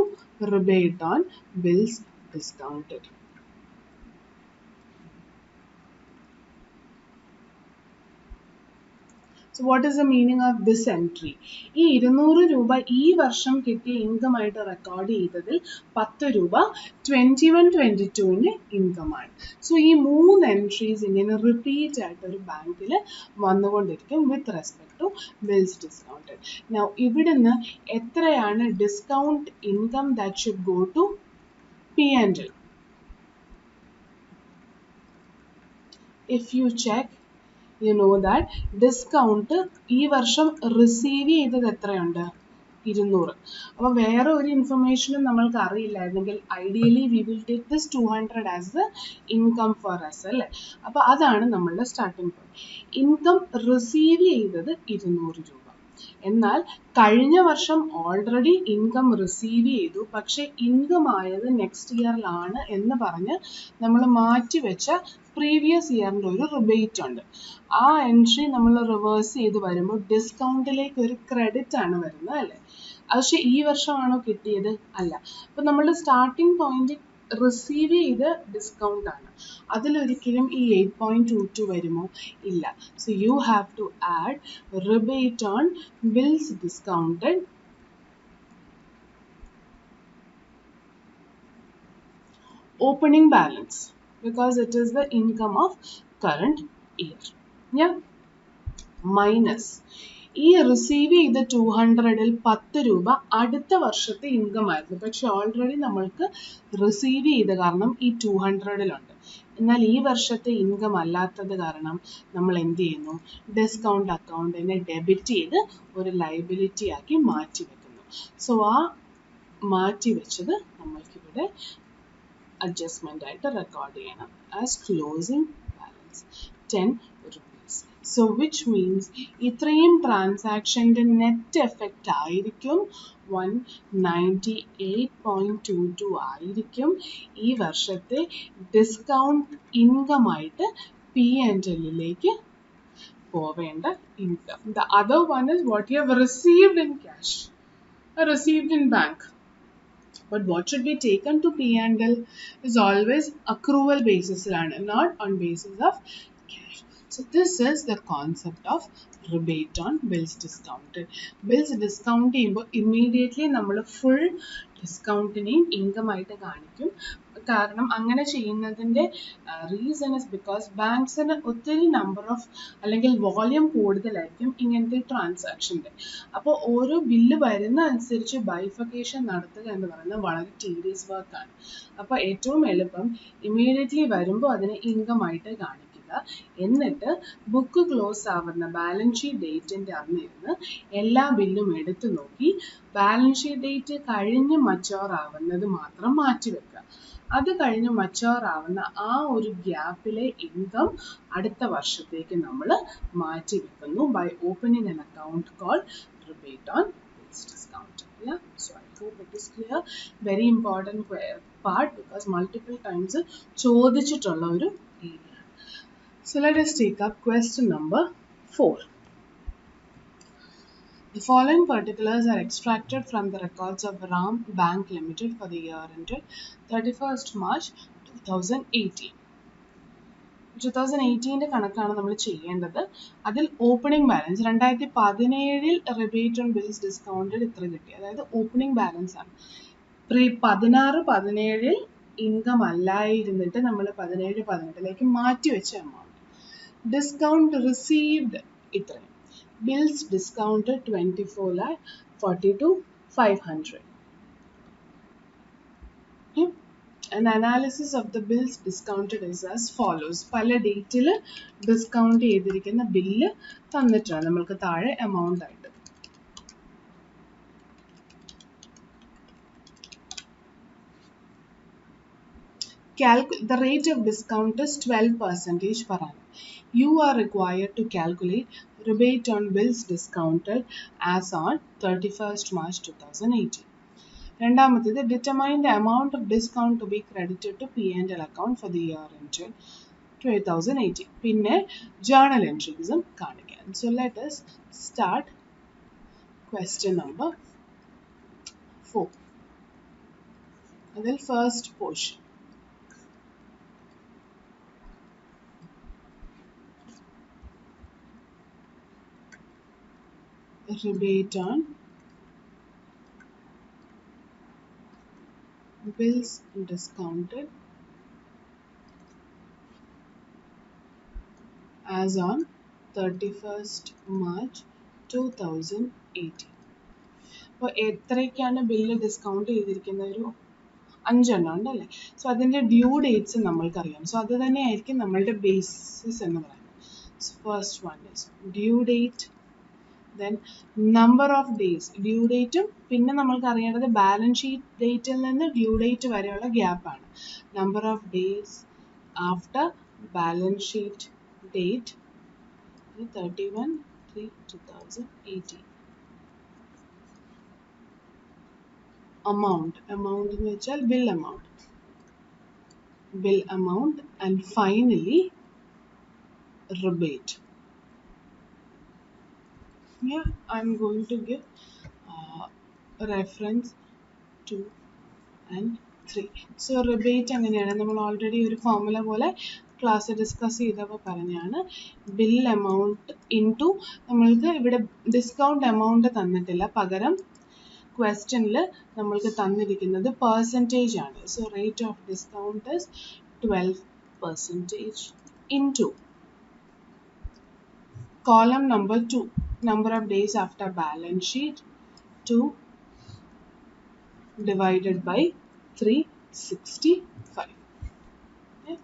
rebate on bills discounted. So what is the meaning of this entry? ഈ 200 രൂപ ഈ വർഷം കിട്ടിയ ഇൻകമായിട്ട് റെക്കോർഡ് ചെയ്തതിൽ 10 രൂപ 21-22 ഇൻകമാണ്. സോ ഈ 3 എൻട്രീസ് ഇങ്ങനെ റിപ്പീറ്റ് ആയിട്ട് ഒരു ബാങ്കിൽ വന്നുകൊണ്ടിരിക്കും with respect to bills discounted. Now ഇവിടുന്ന് എത്രയാണ് discount income that should go to P&L? If you check, you know that discount ഈ വർഷം റിസീവ് ചെയ്തത് എത്രയുണ്ട്? 200. അപ്പോൾ വേറെ ഒരു ഇൻഫർമേഷനും നമ്മൾക്ക് അറിയില്ലായിരുന്നെങ്കിൽ ideally we will take this 200 as the income for us അല്ലേ. അപ്പോൾ അതാണ് നമ്മളുടെ സ്റ്റാർട്ടിംഗ് പോയിന്റ്. ഇൻകം റിസീവ് ചെയ്തത് 200 രൂപ. എന്നാൽ കഴിഞ്ഞ വർഷം ഓൾറെഡി ഇൻകം റിസീവ് ചെയ്തു, പക്ഷെ ഇൻകം ആയത് നെക്സ്റ്റ് ഇയറിലാണ് എന്ന് പറഞ്ഞ് നമ്മൾ മാറ്റിവെച്ച പ്രീവിയസ് ഇയറിൻ്റെ ഒരു റിബേറ്റ് ഉണ്ട്. ആ എൻട്രി നമ്മൾ റിവേഴ്സ് ചെയ്ത് വരുമ്പോൾ ഡിസ്കൗണ്ടിലേക്ക് ഒരു ക്രെഡിറ്റ് ആണ് വരുന്നത് അല്ലേ. പക്ഷെ ഈ വർഷമാണോ കിട്ടിയത്? അല്ല. അപ്പം നമ്മളുടെ സ്റ്റാർട്ടിംഗ് പോയിന്റ് റിസീവ് ചെയ്ത ഡിസ്കൗണ്ട് ആണ്. അതിലൊരിക്കലും ഈ 8.22 വരുമോ? ഇല്ല. So you have to add rebate on bills discounted opening balance because it is the income of current year. Yeah. Minus ഈ റിസീവ് ചെയ്ത 200-ൽ 10 രൂപ അടുത്ത വർഷത്തെ ഇൻകം ആയിരുന്നു, പക്ഷെ ഓൾറെഡി നമ്മൾക്ക് റിസീവ് ചെയ്ത കാരണം ഈ 200-ലുണ്ട്. എന്നാൽ ഈ വർഷത്തെ ഇൻകം അല്ലാത്തത് കാരണം നമ്മൾ എന്ത് ചെയ്യുന്നു? ഡിസ്കൗണ്ട് അക്കൗണ്ടിനെ ഡെബിറ്റ് ചെയ്ത് ഒരു ലയബിലിറ്റി ആക്കി മാറ്റി വെക്കുന്നു. സോ ആ മാറ്റി വെച്ചത് നമ്മൾക്കിവിടെ അഡ്ജസ്റ്റ്മെന്റ് ആയിട്ട് റെക്കോർഡ് ചെയ്യണം as closing balance 10 rupees. So which means ഇത്രയും ട്രാൻസാക്ഷൻ്റെ നെറ്റ് എഫക്റ്റ് ആയിരിക്കും 198.22 ആയിരിക്കും ഈ വർഷത്തെ ഡിസ്കൗണ്ട് ഇൻകം ആയിട്ട് P&Lലേക്ക് പോവേണ്ട income. The other one is what you have received in cash, received in bank. But what should be taken to P&L is always accrual basis, not on basis of cash. So this is the concept of rebate on bills discounted. Bills discount ചെയ്യുമ്പോൾ immediately നമ്മൾ full ഡിസ്കൗണ്ടിനെയും income ആയിട്ട് കാണിക്കും. കാരണം അങ്ങനെ ചെയ്യുന്നതിൻ്റെ reason is because ബാങ്ക്സിന് ഒത്തിരി number of അല്ലെങ്കിൽ volume കൂടുതലായിരിക്കും ഇങ്ങനത്തെ ട്രാൻസാക്ഷൻ്റെ. അപ്പോൾ ഓരോ ബില്ല് വരുന്ന അനുസരിച്ച് ബൈഫിക്കേഷൻ നടത്തുക എന്ന് പറയുന്നത് വളരെ ടീഡിയസ് വർക്കാണ്. അപ്പോൾ ഏറ്റവും എളുപ്പം ഇമ്മീഡിയറ്റ്ലി വരുമ്പോൾ അതിനെ ഇൻകം ആയിട്ട് കാണിക്കുക, എന്നിട്ട് ബുക്ക് ക്ലോസ് ആവുന്ന ബാലൻസ് ഷീറ്റ് ഡേറ്റിൻ്റെ അന്നിരുന്ന് എല്ലാ ബില്ലും എടുത്തു നോക്കി ബാലൻസ് ഷീറ്റ് ഡേറ്റ് കഴിഞ്ഞ് മച്ചുവർ ആവുന്നത് മാത്രം മാറ്റിവെക്കുക. അത് കഴിഞ്ഞ് മച്ചുവർ ആവുന്ന ആ ഒരു ഗ്യാപ്പിലെ ഇൻകം അടുത്ത വർഷത്തേക്ക് നമ്മൾ മാറ്റി വെക്കുന്നു by opening an account called rebate on bills discount. Yeah, so I hope it is clear. Very important part because multiple times ചോദിച്ചിട്ടുള്ള ഒരു area. So let us take up question number 4. The following particulars are extracted from the records of Ram Bank Limited for the year ended 31st March 2018. 2018 കണക്കാണ് നമ്മൾ ചെയ്യേണ്ടത്. അതിൽ opening balance 2017 rebate on bills discounted ഇത്ര കിട്ടി, അതായത് opening balance ആണ്. 16-17 income അല്ലായിരുന്നിട്ട് നമ്മൾ 17-18 മാറ്റി വെച്ച എമൗണ്ട്. ഡിസ്കൗണ്ട് റിസീവ്ഡ് ഇത്രയും. Bills discounted 24,42,500. An analysis of the bills discounted is as follows. പല ഡേറ്റിൽ ഡിസ്കൗണ്ട് ചെയ്തിരിക്കുന്ന ബില്ല് തന്നിട്ടാണ് നമ്മൾക്ക് താഴെ എമൗണ്ട് ആയിട്ട്. The rate of discount is 12% per annum. You are required to calculate rebate on bills discounted as on 31st March 2018. രണ്ടാമത്തേത് determine the amount of discount to be credited to P&L account for the year ended 2018. പിന്നെ journal entries കാണിക്കാൻ. So let us start question number 4. അതിൽ first portion. Rebate on bills discounted as on 31st March 2018. അപ്പോൾ എത്രയ്ക്കാണ് bill discount ചെയ്തിരിക്കുന്ന? ഒരു 5 എണ്ണം ഉണ്ടല്ലേ. So അതിൻ്റെ due dates നമ്മൾക്കറിയാം. സോ അത് തന്നെയായിരിക്കും നമ്മളുടെ ബേസിസ് എന്ന് പറയുന്നത്. So first one is due date, then number of days, due ഡേറ്റും പിന്നെ നമ്മൾക്ക് അറിയേണ്ടത് ബാലൻസ് ഷീറ്റ് ഡേറ്റിൽ നിന്ന് ഡ്യൂ ഡേറ്റ് വരെയുള്ള ഗ്യാപ്പാണ്. Number of days after balance sheet date 31/3/2018. amount എന്ന് വെച്ചാൽ bill amount and finally rebate. Yeah, I'm going to give reference 2 and 3. So rebate അങ്ങനെയാണ്, നമ്മൾ ഓൾറെഡി ഒരു ഫോർമുല പോലെ ക്ലാസ് ഡിസ്കസ് ചെയ്തപ്പോൾ പറഞ്ഞാണ്. ബിൽ എമൗണ്ട് ഇൻറ്റു, നമ്മൾക്ക് ഇവിടെ ഡിസ്കൗണ്ട് എമൗണ്ട് തന്നിട്ടില്ല, പകരം ക്വസ്റ്റ്യനിൽ നമ്മൾക്ക് തന്നിരിക്കുന്നത് പെർസെൻറ്റേജ് ആണ്. So rate of discount is 12% into column number 2, number of days after balance sheet, 2 divided by 365. Okay?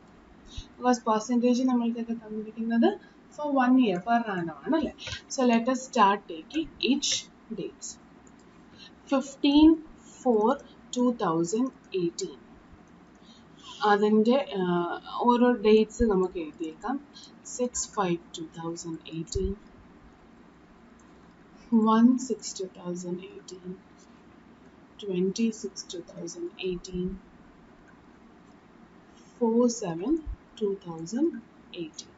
Because percentage നമ്മൾക്കൊക്കെ തന്നിരിക്കുന്നത് for 1 year per annum ആണല്ലേ. So let us start taking each dates. 15/4/2018. അതിൻ്റെ ഓരോ dates നമുക്ക് എഴുതിയേക്കാം. 6/5/2018, 1/6/2018, 26/2018, 4/7/2018.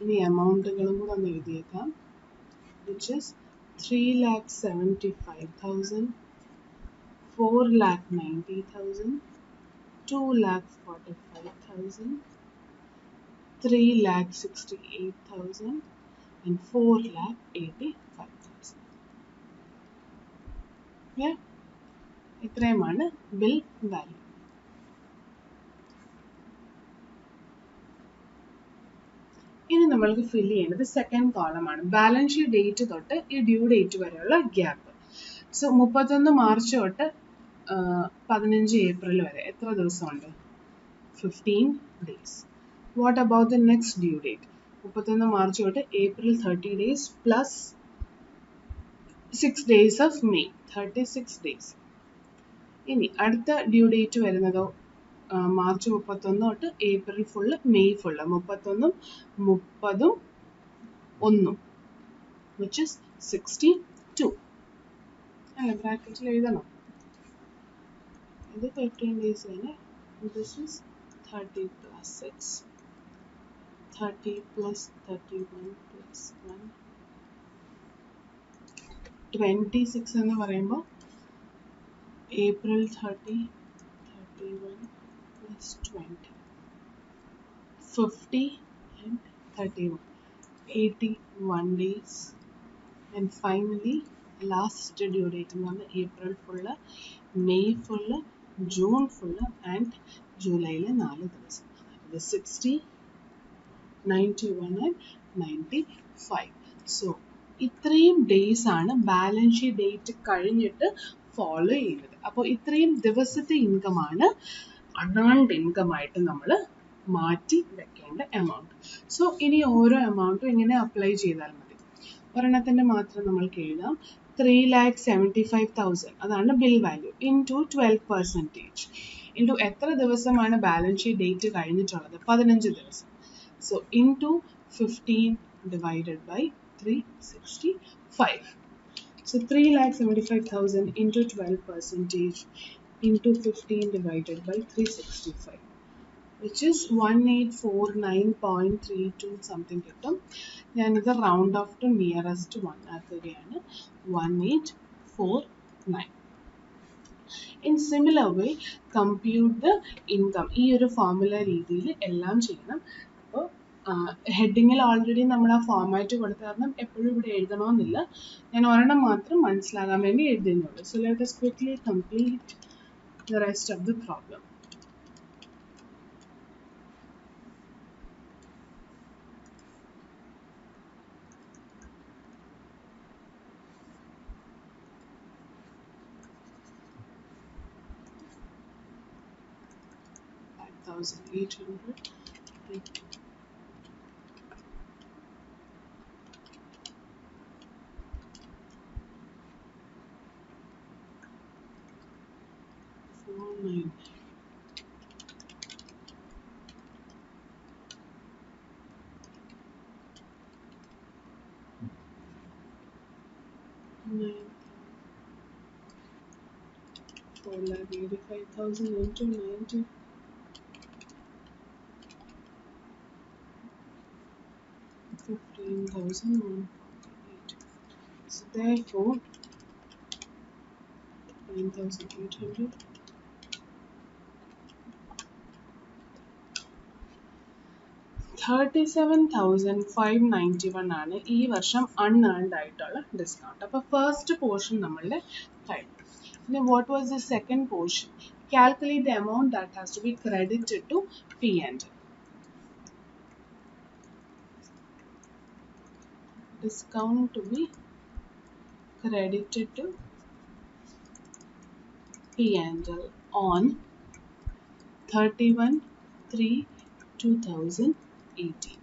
ഇനി എമൗണ്ടുകളും കൂടെ ഒന്ന് എഴുതിയേക്കാം. which is 3,75,000, 4,90,000, 2,45,000, 3,68,000 and 4,85,000. Yeah? ഇത്രയുമാണ് bill value. ഇനി നമ്മൾക്ക് ഫില്ല് ചെയ്യേണ്ടത് സെക്കൻഡ് കോളം ആണ്. ബാലൻസ് ഷീറ്റ് ഡേറ്റ് തൊട്ട് ഈ ഡ്യൂ ഡേറ്റ് വരെയുള്ള ഗ്യാപ്പ്. സോ 31 മാർച്ച് തൊട്ട് 15 ഏപ്രിൽ വരെ എത്ര ദിവസമുണ്ട്? 15 days. What about the next due date? 31 March തൊട്ട് April 30 days plus 6 days of May, 36 days. ഇനി അടുത്ത ഡ്യൂ ഡേറ്റ് വരുന്നതോ മാർച്ച് 31 തൊട്ട് April full, May full, 31, 30, 1, which is 62. അല്ല, ബ്രാക്കറ്റിൽ എഴുതണം. ഇത് 13 days ആണ്. This is 30 plus 6, 30 plus 31 plus 1, 26 എന്ന് പറയുമ്പോൾ April 30, 31 plus 20, 50 and 31, 81 days. And finally last due date എന്ന് പറഞ്ഞാൽ April full, May full, June full and ജൂലൈയിലെ 4 ദിവസം. അത് 60, 91 and 95. സോ ഇത്രയും ഡേയ്സ് ആണ് ബാലൻസ് ഷീറ്റ് ഡേറ്റ് കഴിഞ്ഞിട്ട് ഫോളോ ചെയ്യുന്നത്. അപ്പോൾ ഇത്രയും ദിവസത്തെ ഇൻകമാണ് അൺഏൺഡ് ഇൻകം ആയിട്ട് നമ്മൾ മാറ്റി വെക്കേണ്ട എമൗണ്ട്. സോ ഇനി ഓരോ എമൗണ്ടും ഇങ്ങനെ അപ്ലൈ ചെയ്താൽ മതി. ഒരെണ്ണത്തിൻ്റെ മാത്രം നമ്മൾക്ക് എഴുതാം. 3,75,000 അതാണ് ബിൽ വാല്യൂ ഇൻറ്റു 12%. ഇൻറ്റു എത്ര ദിവസമാണ് ബാലൻസ് ഷീറ്റ് ഡേറ്റ് കഴിഞ്ഞിട്ടുള്ളത്? 15 ദിവസം. So into 15 divided by 365. So 3,75,000 into 12% into 15 divided by 365, which is 1849.32 something കിട്ടും. ഞാനിത് റൗണ്ട് ഓഫ് ടു നിയറസ്റ്റ് 1 ആക്കുകയാണ്. 1849. In similar way, compute the income. ഈ ഒരു ഫോർമുല രീതിയിൽ എല്ലാം ചെയ്യണം. അപ്പോൾ ഹെഡിങ്ങിൽ ഓൾറെഡി നമ്മൾ ആ ഫോർമാറ്റ് കൊടുത്ത കാരണം എപ്പോഴും ഇവിടെ എഴുതണമെന്നില്ല. ഞാൻ ഒരെണ്ണം മാത്രം മനസ്സിലാകാൻ വേണ്ടി എഴുതുന്നുള്ളൂ. So let us quickly complete the rest of the problem. $5,800. 490. 4,85,000 into 90. 15,148. So therefore 9,800. 37,591 ആണ് ഈ വർഷം unearned ആയിട്ടുള്ള ഡിസ്കൗണ്ട്. അപ്പോൾ ഫസ്റ്റ് പോർഷൻ നമ്മളുടെ കഴിഞ്ഞു. പിന്നെ what was the second portion? Calculate the amount that has to be credited to P&L. Discount to be credited to P&L on 31/3/2018.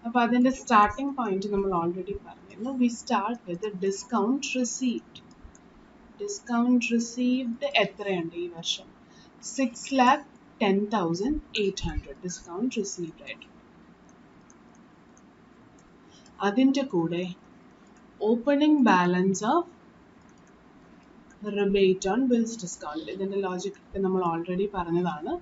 അപ്പോൾ അതിൻ്റെ സ്റ്റാർട്ടിംഗ് പോയിന്റ് നമ്മൾ ഓൾറെഡി പറഞ്ഞിരുന്നു. We start with discount received. Discount received എത്രയുണ്ട് ഈ വർഷം? 6,10,800 discount received ആയിട്ട്. അതിൻ്റെ കൂടെ opening balance of rebate on bills discount. ഇതിൻ്റെ ലോജിക് നമ്മൾ ഓൾറെഡി പറഞ്ഞതാണ്.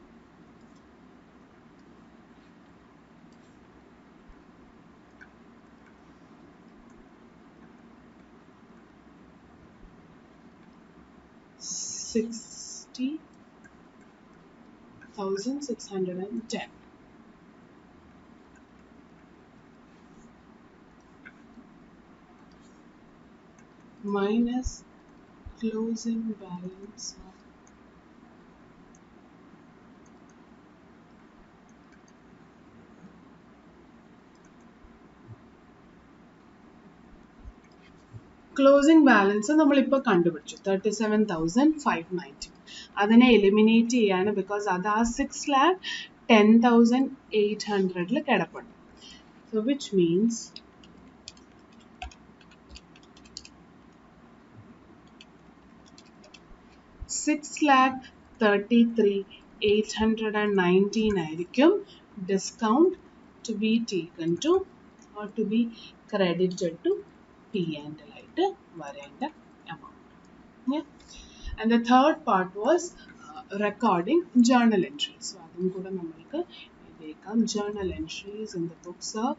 $60,610 minus closing balance of closing balance നമ്മളിപ്പോൾ കണ്ടുപിടിച്ചു 37,590. അതിനെ എലിമിനേറ്റ് ചെയ്യാണ് ബിക്കോസ് അത് ആ 6,10,800 കിടപ്പുണ്ട്. സോ വിച്ച് മീൻസ് 6,33,819 ആയിരിക്കും discount to be taken to or to be credited to P&L ആയിട്ട് വരേണ്ട amount. And the third part was recording journal entries. So അതും കൂടെ നമ്മൾക്ക് എഴുതിയേക്കാം. Journal entries in the books of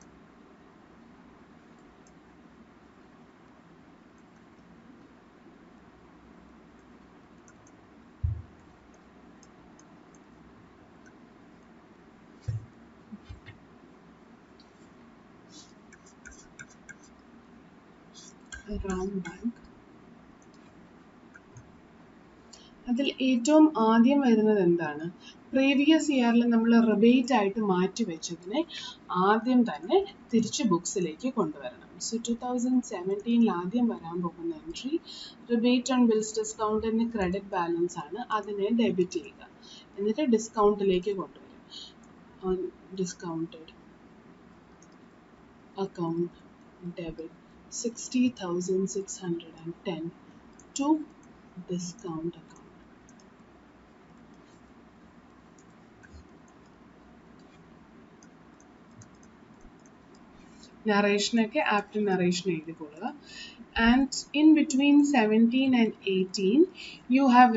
Ram Bank. അതിൽ ഏറ്റവും ആദ്യം വരുന്നത് എന്താണ്? പ്രീവിയസ് ഇയറിൽ നമ്മൾ റിബേറ്റ് ആയിട്ട് മാറ്റി വെച്ചതിനെ ആദ്യം തന്നെ തിരിച്ച് ബുക്സിലേക്ക് കൊണ്ടുവരണം. സോ 2017 ആദ്യം വരാൻ പോകുന്ന എൻട്രി റിബേറ്റ് ഓൺ ബിൽസ് ഡിസ്കൗണ്ടിൻ്റെ ക്രെഡിറ്റ് ബാലൻസ് ആണ്. അതിനെ ഡെബിറ്റ് ചെയ്യുക, എന്നിട്ട് ഡിസ്കൗണ്ടിലേക്ക് കൊണ്ടുവരും. Discounted account debit 60,610 to discount account. നറേഷനൊക്കെ ആപ്റ്റ് നറേഷൻ എഴുതിക്കൊള്ളുക. And in between 17 and 18 you have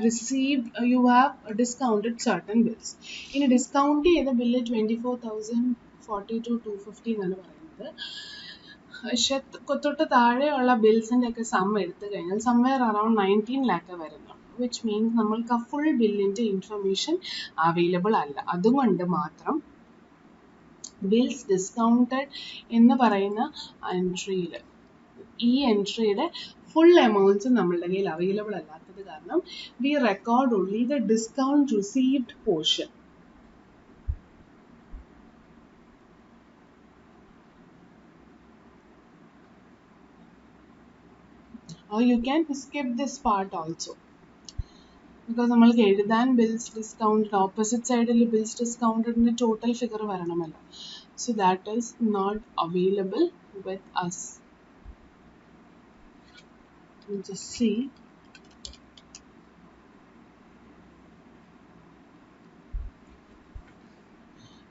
discounted certain bills. ഇനി ഡിസ്കൗണ്ട് ചെയ്ത ബില്ല് 24,042,250 എന്നാണ് പറയുന്നത്. പക്ഷെ തൊട്ട് താഴെയുള്ള ബിൽസിൻ്റെ ഒക്കെ സം എടുത്തു കഴിഞ്ഞാൽ സംവെയർ അറൌണ്ട് 19 lakh വരുന്നുണ്ട്. വിച്ച് മീൻസ് നമ്മൾക്ക് ആ ഫുൾ ബില്ലിൻ്റെ ഇൻഫർമേഷൻ അവൈലബിൾ അല്ല. അതുകൊണ്ട് മാത്രം ബിൽസ് ഡിസ്കൗണ്ടഡ് എന്ന് പറയുന്ന എൻട്രിയിൽ ഈ എൻട്രിയുടെ ഫുൾ എമൗണ്ട്സ് നമ്മളുടെ കയ്യിൽ അവൈലബിൾ അല്ലാത്തത് കാരണം we record only the discount received portion. Or you can skip this part also. Because നമ്മൾക്ക് എഴുതാൻ ബിൽസ് ഡിസ്കൗണ്ടഡ് ഓപ്പോസിറ്റ് സൈഡിൽ ബിൽസ് ഡിസ്കൗണ്ടഡിൻ്റെ ടോട്ടൽ ഫിഗർ വരണമല്ലോ. So that is not available with us. We'll just see.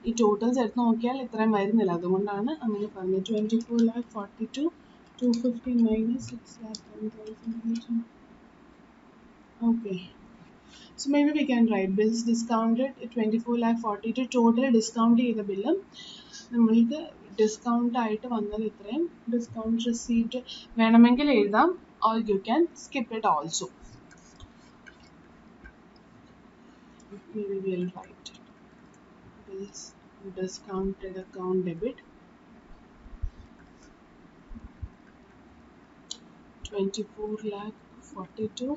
ഈ totals എടുത്ത് നോക്കിയാൽ ഇത്രയും വരുന്നില്ല. അതുകൊണ്ടാണ് അങ്ങനെ പറഞ്ഞത്. 24,42,250 minus 6,10,800. Okay. So maybe we can write bills discounted 24 lakh 42 total discount ചെയ്ത ബില്ലും നമ്മൾക്ക് ഡിസ്കൗണ്ട് ആയിട്ട് വന്നത് ഇത്രയും ഡിസ്കൗണ്ട് റിസീപ്റ്റ് വേണമെങ്കിൽ എഴുതാം or you can skip it also. Maybe we'll write bills discounted account debit 24 lakh 42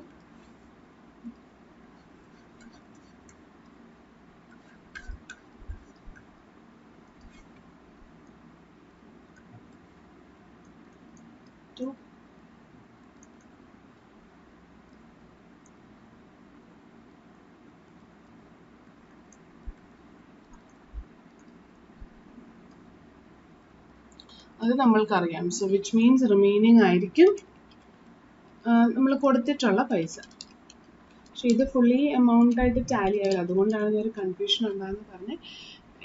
to അത് നമ്മൾക്കറിയാം. സോ വിച്ച് മീൻസ് റിമൈനിങ് ആയിരിക്കും നമ്മൾ കൊടുത്തിട്ടുള്ള പൈസ. പക്ഷെ ഇത് ഫുള്ളി എമൗണ്ട് ആയിട്ട് ടാലി ആയാലും അതുകൊണ്ടാണ് ഒരു കൺഫ്യൂഷൻ ഉണ്ടാകുന്ന പറഞ്ഞ്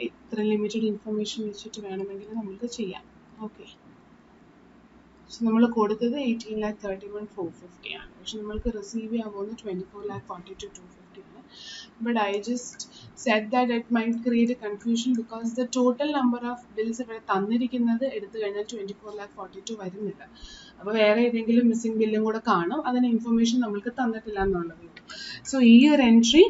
ഇത്ര ലിമിറ്റഡ് ഇൻഫർമേഷൻ വെച്ചിട്ട് വേണമെങ്കിൽ നമുക്ക് ചെയ്യാം. ഓക്കെ. സോ നമ്മൾ കൊടുത്തത് 18,31,450 ആണ്. പക്ഷെ നമ്മൾക്ക് റിസീവ് ചെയ്യാൻ പോകുന്നത് 24,42,250 ആണ്. But I just said that it might create a confusion because the total number of bills ഇവിടെ തന്നിരിക്കുന്നത് എടുത്തു കഴിഞ്ഞാൽ 24,42 വരുന്നില്ല. അപ്പോൾ വേറെ ഏതെങ്കിലും മിസ്സിംഗ് ബില്ലും കൂടെ കാണും. അതിന് ഇൻഫർമേഷൻ നമ്മൾക്ക് തന്നിട്ടില്ല എന്നുള്ളത്. സോ ഈ ഒരു entry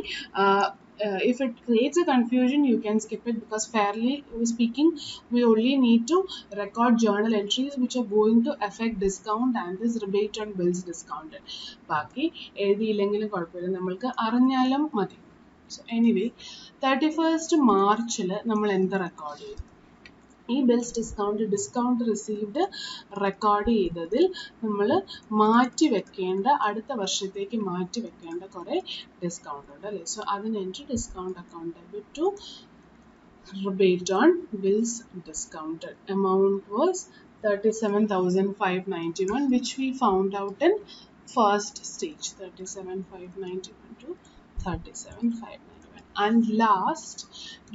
if it creates a confusion, you can skip it because fairly speaking, we only need to record journal entries which are going to affect discount and this rebate on bills discounted. ബാക്കി എഴുതിയില്ലെങ്കിലും കുഴപ്പമില്ല, നമ്മൾക്ക് അറിഞ്ഞാലും മതി. So anyway, 31st മാർച്ചിൽ നമ്മൾ എന്ത് record ചെയ്തു? ഈ bills discount received record ചെയ്തതിൽ നമ്മൾ മാറ്റി വെക്കേണ്ട അടുത്ത വർഷത്തേക്ക് മാറ്റി വെക്കേണ്ട കുറേ ഡിസ്കൗണ്ട് ഉണ്ട് അല്ലേ? സോ അതിനെൻട്രി discount account debit to rebate on bills discounted. Amount was 37,591 which we found out in first stage. 37,591 to 37,591. And last,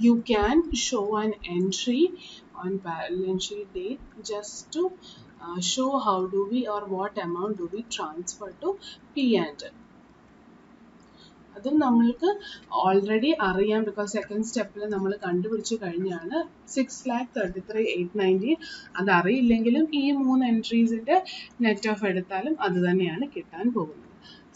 you can show an entry on balance sheet date just to show how do we or what amount do we transfer to P&L. അത് നമ്മൾക്ക് already അറിയാം because second സ്റ്റെപ്പിൽ നമ്മൾ കണ്ടുപിടിച്ച് കഴിഞ്ഞാണ് 6,33,890. അത് അറിയില്ലെങ്കിലും ഈ 3 എൻട്രീസിൻ്റെ നെറ്റ് ഓഫ് എടുത്താലും അത് തന്നെയാണ് കിട്ടാൻ പോകുന്നത്.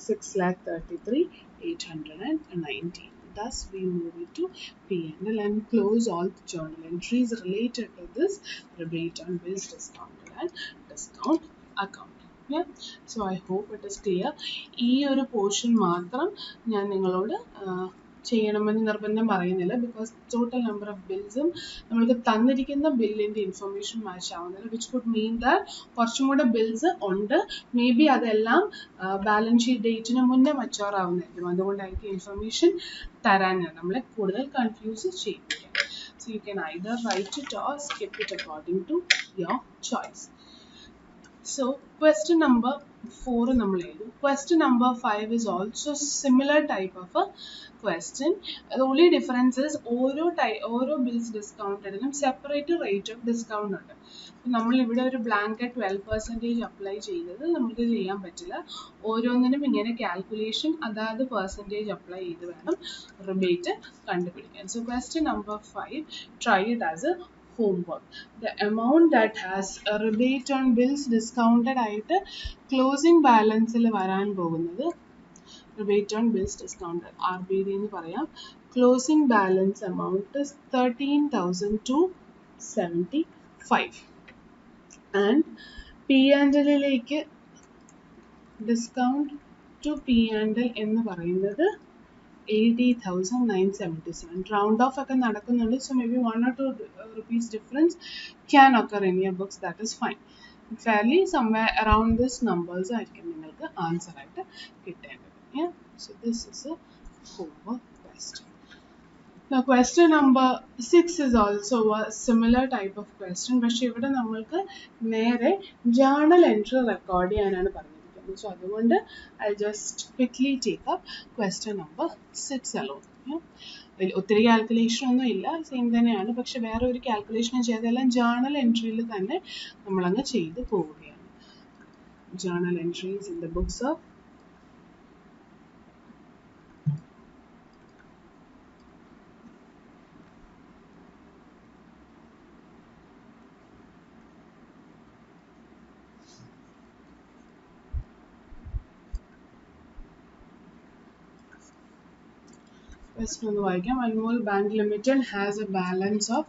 6,33,890. Thus we move it to P&L and close all the journal entries related to this rebate on bills discounted and discount account. Yeah. So I hope it is clear. ഈ ഒരു portion മാത്രം ഞാൻ നിങ്ങളോട് ചെയ്യണമെന്ന് നിർബന്ധം പറയുന്നില്ല ബിക്കോസ് ടോട്ടൽ നമ്പർ ഓഫ് ബിൽസും നമ്മൾക്ക് തന്നിരിക്കുന്ന ബില്ലിൻ്റെ ഇൻഫർമേഷൻ മാച്ച് ആവുന്നില്ല വിച്ച് കുഡ് മീൻ ദാറ്റ് കുറച്ചും കൂടെ ബിൽസ് ഉണ്ട്. മേ ബി അതെല്ലാം ബാലൻസ് ഷീറ്റ് ഡേറ്റിന് മുന്നേ മച്ചുവർ ആവുന്നതായിരിക്കും. അതുകൊണ്ടായിരിക്കും ഇൻഫർമേഷൻ തരാൻ നമ്മളെ കൂടുതൽ കൺഫ്യൂസ് ചെയ്യിപ്പിക്കാം. So you can either write it or skip it according to your choice. So question number 4 നമ്മൾ എഴുതും. Question number 5 is also similar type of a question. The only difference is ഓരോ ബിൽസ് ഡിസ്കൗണ്ടഡിനും separate rate of discount ഉണ്ട്. നമ്മൾ ഇവിടെ ഒരു blanket 12% apply ചെയ്തത് നമുക്ക് ചെയ്യാൻ പറ്റില്ല. ഓരോന്നിനും ഇങ്ങനെ കാൽക്കുലേഷൻ അതാത് പെർസെൻറ്റേജ് അപ്ലൈ ചെയ്ത് വേണം റിബേറ്റ് കണ്ടുപിടിക്കാൻ. So question number 5, try it as a homework. The amount that has a rebate on bills discounted ആയിട്ട് closing balance ൽ വരാൻ പോകുന്നത് rebate on bills discounted RBD എന്ന് പറയാം. Closing balance amount is 13,275 and P&L-ലേക്ക് ഡിസ്കൗണ്ട് ടു P&L എന്ന് പറയുന്നത് 80,977. Round off ഒക്കെ നടക്കുന്നുണ്ട്. So maybe 1 or 2 rupees difference can occur in your books. That is fine. Fairly somewhere around this numbers ആയിരിക്കും നിങ്ങൾക്ക് answer ആയിട്ട് കിട്ടേണ്ടത്. Yeah. So this is a homework question. Now question number 6 is also a similar type of question. പക്ഷേ ഇവിടെ നമ്മൾക്ക് നേരെ journal entry record ചെയ്യാനാണ് പറഞ്ഞത്. So അതുകൊണ്ട് I'll just quickly take up question number 6 alone. ഒത്തിരി കാൽക്കുലേഷൻ ഒന്നും ഇല്ല, സെയിം തന്നെയാണ്. പക്ഷെ വേറെ ഒരു കാൽക്കുലേഷനും ചെയ്തെല്ലാം ജേർണൽ എൻട്രിയിൽ തന്നെ നമ്മളങ്ങ് ചെയ്ത് പോവുകയാണ്. Journal entries in the books of First one വായിക്കാം. Anmol Bank Limited has a balance of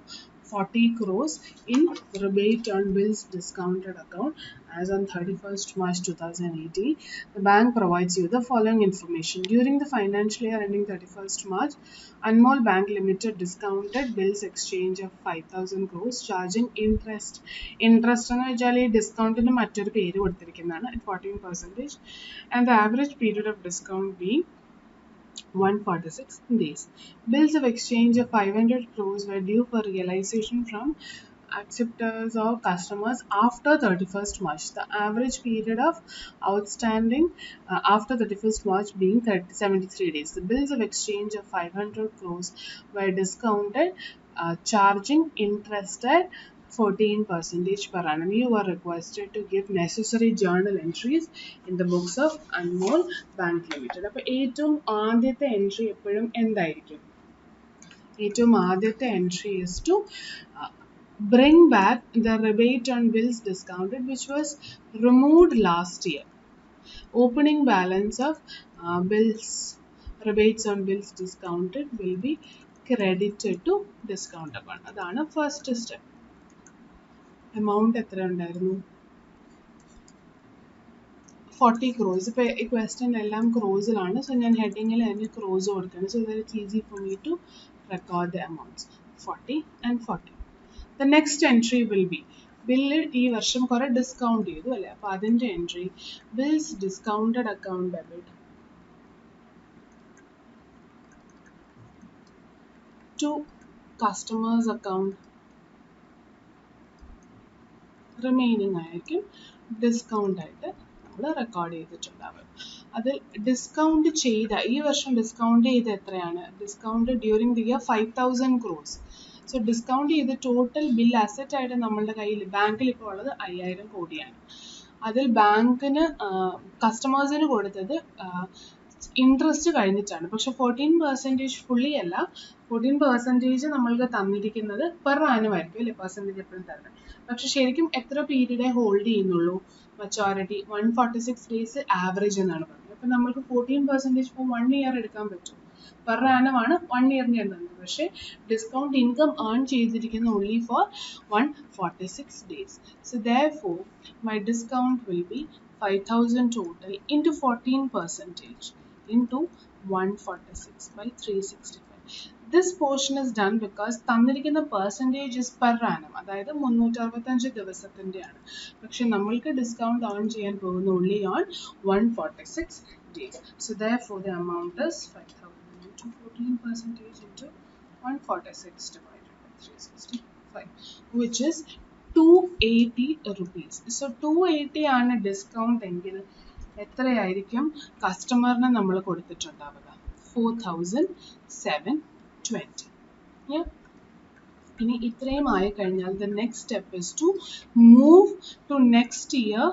40 crores in rebate on bills discounted account as on 31st March 2018. The bank provides you the following information. During the financial year ending 31st March, Anmol Bank Limited discounted bills exchange of 5,000 crores, charging interest. Interest എന്ന് വെച്ചാൽ ഈ ഡിസ്കൗണ്ടിന് മറ്റൊരു പേര് കൊടുത്തിരിക്കുന്നതാണ് at 14%, and the average period of discount being 146 days. Bills of exchange of 500 crores were due for realization from acceptors or customers after 31st March. The average period of outstanding after 31st March being 73 days. The bills of exchange of 500 crores were discounted, charging interest at 14% per annum. You are requested to give necessary journal entries in the books of Anmol Bank Limited. അപ്പോൾ ഏറ്റവും ആദ്യത്തെ entry എപ്പോഴും എന്തായിരിക്കും? ഏറ്റവും ആദ്യത്തെ entry is to bring back the rebate on bills discounted which was removed last year. Opening balance of bills rebates on bills discounted will be credited to discount account. അതാണ് first step. Amount എത്ര ഉണ്ടായിരുന്നു? 40 crores. ഇപ്പോൾ ഈ question എല്ലാം ക്രോസിലാണ്. So ഞാൻ ഹെഡിങ്ങിൽ തന്നെ cross കൊടുക്കണം. So that it's easy for me to record the amounts. 40 and 40. The next entry will be bill ഈ വർഷം കുറെ ഡിസ്കൗണ്ട് ചെയ്തു അല്ലേ? അപ്പോൾ അതിൻ്റെ entry bills discounted account debit to customers account remaining ആയിരിക്കും ഡിസ്കൗണ്ട് ആയിട്ട് നമ്മൾ റെക്കോർഡ് ചെയ്തിട്ടുണ്ടാവും. അതിൽ ഡിസ്കൗണ്ട് ചെയ്ത ഈ വർഷം ഡിസ്കൗണ്ട് ചെയ്ത് എത്രയാണ്? Discount during the year 5,000 crores. So discount ചെയ്ത് ടോട്ടൽ ബിൽ അസറ്റ് ആയിട്ട് നമ്മളുടെ കയ്യിൽ ബാങ്കിൽ ഇപ്പോൾ ഉള്ളത് 5,000 കോടിയാണ്. അതിൽ ബാങ്കിന് കസ്റ്റമേഴ്സിന് കൊടുത്തത് ഇൻട്രസ്റ്റ് കഴിഞ്ഞിട്ടാണ്. പക്ഷെ 14% ഫുള്ളി അല്ല, 14% നമ്മൾക്ക് തന്നിരിക്കുന്നത് പെർ ആനം ആയിരിക്കും അല്ലേ? പെർസെൻറ്റേജ് എപ്പോഴും തരുന്നത്. പക്ഷെ ശരിക്കും എത്ര പീരീഡേ ഹോൾഡ് ചെയ്യുന്നുള്ളൂ? മെച്ചോറിറ്റി 146 ഡേയ്സ് ആവറേജ് എന്നാണ് പറഞ്ഞത്. അപ്പം നമ്മൾക്ക് 14% ഫോർ 1 ഇയർ എടുക്കാൻ പറ്റും. പെർ ആനമാണ് 1 ഇയറിൻ്റെ എണ്ണുന്നത്. പക്ഷേ ഡിസ്കൗണ്ട് ഇൻകം ഏൺ ചെയ്തിരിക്കുന്ന only for 146 days. So therefore my discount will be 5,000 total into 14% into 146 by 365. This portion is done because തന്നിരിക്കുന്ന പെർസെൻറ്റേജ് ഇസ് പെർ ആനം, അതായത് 365 ദിവസത്തിൻ്റെയാണ്. പക്ഷെ നമ്മൾക്ക് ഡിസ്കൗണ്ട് ഏൺ ചെയ്യാൻ പോകുന്ന only on 146 days. So therefore the amount is 5,000 into 14% into 146 divided by 365, which is 280 rupees. So 280 ആണ് discount എങ്കിൽ എത്രയായിരിക്കും കസ്റ്റമറിന് നമ്മൾ കൊടുത്തിട്ടുണ്ടാവുക? 4,720. ഇനി ഇത്രയും ആയി കഴിഞ്ഞാൽ the next step is to move to next year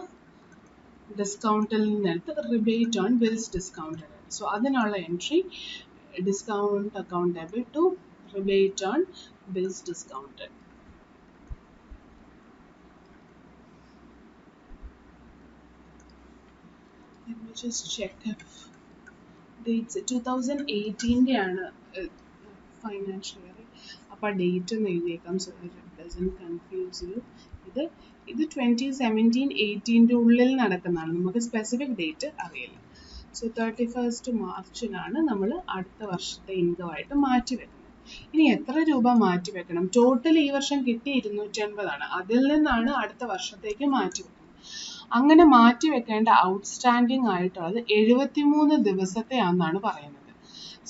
ഡിസ്കൗണ്ടിൽ നിന്നെടുത്ത് rebate on bills discounted. So അതിനുള്ള entry discount account debit to rebate on bills discounted. Let me just check if dates 2018 ആണ് ഫൈനാൻഷ്യൽ ഇയർ. അപ്പോൾ date ഒന്ന് എഴുതിയേക്കാം so that it doesn't confuse you. ഇത് 2017-18 ഉള്ളിൽ നടക്കുന്നതാണ്, നമുക്ക് സ്പെസിഫിക് ഡേറ്റ് അറിയില്ല. സോ 31st മാർച്ചിനാണ് നമ്മൾ അടുത്ത വർഷത്തെ ഇൻകമായിട്ട് മാറ്റി വെക്കുന്നത്. ഇനി എത്ര രൂപ മാറ്റി വെക്കണം? ടോട്ടൽ ഈ വർഷം കിട്ടി 280 അതിൽ നിന്നാണ് അടുത്ത വർഷത്തേക്ക് മാറ്റി വെക്കുന്നത്. അങ്ങനെ മാറ്റി വെക്കേണ്ട ഔട്ട്സ്റ്റാൻഡിങ് ആയിട്ടുള്ളത് 73 ദിവസത്തെയാണെന്നാണ് പറയുന്നത്.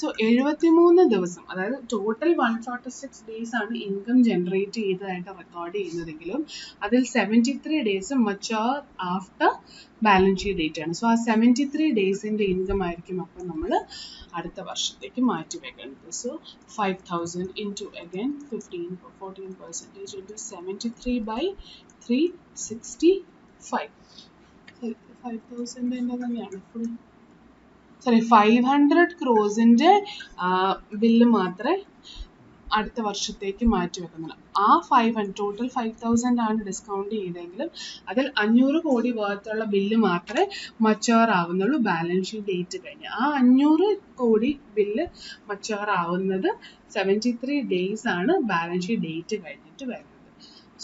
സോ 73 ദിവസം, അതായത് ടോട്ടൽ 146 ഡേയ്സ് ആണ് ഇൻകം ജനറേറ്റ് ചെയ്തതായിട്ട് റെക്കോർഡ് ചെയ്യുന്നതെങ്കിലും അതിൽ 73 days mature after balance sheet date ആണ്. സോ ആ 73 ഡേയ്സിൻ്റെ ഇൻകം ആയിരിക്കും അപ്പം നമ്മൾ അടുത്ത വർഷത്തേക്ക് മാറ്റി വെക്കേണ്ടത്. So 5,000 into again 14% into 73 by 365. 5,000 തന്നെയാണ് ഫുൾ, സോറി 500 ക്രോസിൻ്റെ ബില്ല് മാത്രമേ അടുത്ത വർഷത്തേക്ക് മാറ്റി വെക്കുന്നത്. ആ ടോട്ടൽ 5,000 ആണ് ഡിസ്കൗണ്ട് ചെയ്തെങ്കിലും അതിൽ 500 കോടി വർത്തുള്ള ബില്ല് മാത്രമേ മച്ചുവർ ആവുന്നുള്ളൂ ബാലൻസ് ഷീറ്റ് ഡേറ്റ് കഴിഞ്ഞ്. ആ 500 കോടി ബില്ല് മച്ചുവർ ആവുന്നത് 73 days ആണ് ബാലൻസ് ഷീറ്റ് ഡേറ്റ് കഴിഞ്ഞിട്ട് വരുന്നത്.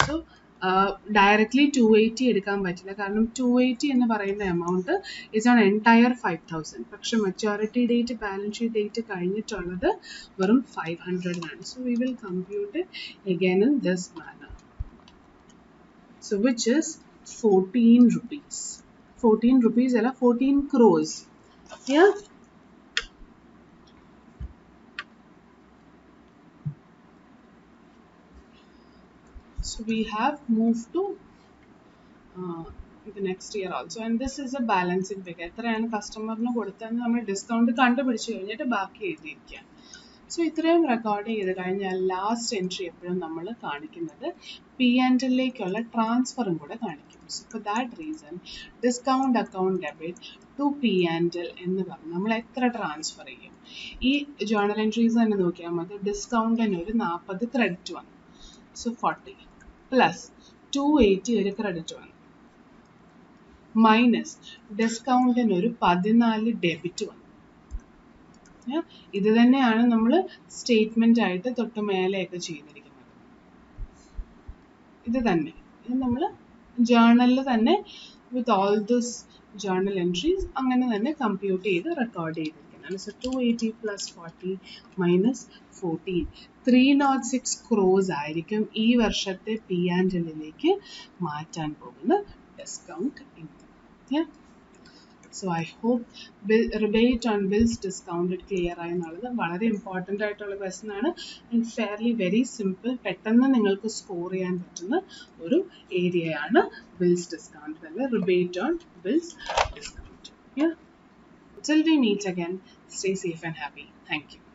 സോ ഡയറക്ട്ലി 280 എടുക്കാൻ പറ്റില്ല, കാരണം 280 എന്ന് പറയുന്ന എമൗണ്ട് ഇസ് ഓൺ എൻറ്റയർ 5,000. പക്ഷെ maturity date balance sheet date കഴിഞ്ഞിട്ടുള്ളത് വെറും 500 ആണ്. So we will compute again in this manner. So which is 14 rupees. 14 rupees അല്ല 14 crores. Yeah. So we have moved to the next year also, and this is a balancing figure. എത്രയാണ് കസ്റ്റമറിന് കൊടുത്തതെന്ന് നമ്മൾ discount കണ്ടുപിടിച്ച് കഴിഞ്ഞിട്ട് ബാക്കി എഴുതിയിരിക്കുക. So ഇത്രയും record ചെയ്ത് കഴിഞ്ഞാൽ ലാസ്റ്റ് എൻട്രി എപ്പോഴും നമ്മൾ കാണിക്കുന്നത് P&Lലേക്കുള്ള ട്രാൻസ്ഫറും കൂടെ കാണിക്കും. So for that reason discount account debit to P&L എന്ന് പറഞ്ഞ് നമ്മൾ എത്ര ട്രാൻസ്ഫർ ചെയ്യും? ഈ ജേർണൽ എൻട്രീസ് തന്നെ നോക്കിയാൽ മതി. ഡിസ്കൗണ്ടിന് ഒരു 40 ക്രെഡിറ്റ് വന്നു, സോ 40 പ്ലസ് 280 ഒരു ക്രെഡിറ്റ് വന്നു, മൈനസ് ഡിസ്കൗണ്ടിന് ഒരു 14 ഡെബിറ്റ് വന്നു. ഇത് തന്നെയാണ് നമ്മൾ സ്റ്റേറ്റ്മെന്റ് ആയിട്ട് തൊട്ട് മേലെയൊക്കെ ചെയ്തിരിക്കുന്നത്. ഇത് തന്നെ ഇത് നമ്മൾ ജേർണലിൽ തന്നെ with all this journal entries അങ്ങനെ തന്നെ കമ്പ്യൂട്ട് ചെയ്ത് റെക്കോർഡ് ചെയ്തിരിക്കുന്നതാണ്. സോ 280 പ്ലസ് 40 മൈനസ് 14 306 crores ആയിരിക്കും ഈ വർഷത്തെ P&Lലേക്ക് മാറ്റാൻ പോകുന്ന ഡിസ്കൗണ്ട് ഇൻകം. So I hope rebate on bills discounted clear ആയി എന്നുള്ളത് വളരെ ഇമ്പോർട്ടൻ്റ് ആയിട്ടുള്ള ക്വസ്റ്റൻ ആണ്. ആൻഡ് ഫെയർലി വെരി സിമ്പിൾ, പെട്ടെന്ന് നിങ്ങൾക്ക് സ്കോർ ചെയ്യാൻ പറ്റുന്ന ഒരു ഏരിയയാണ് ബിൽസ് ഡിസ്കൗണ്ട് അല്ലെങ്കിൽ rebate on bills discount. Yeah. Till we meet again, stay safe and happy. Thank you.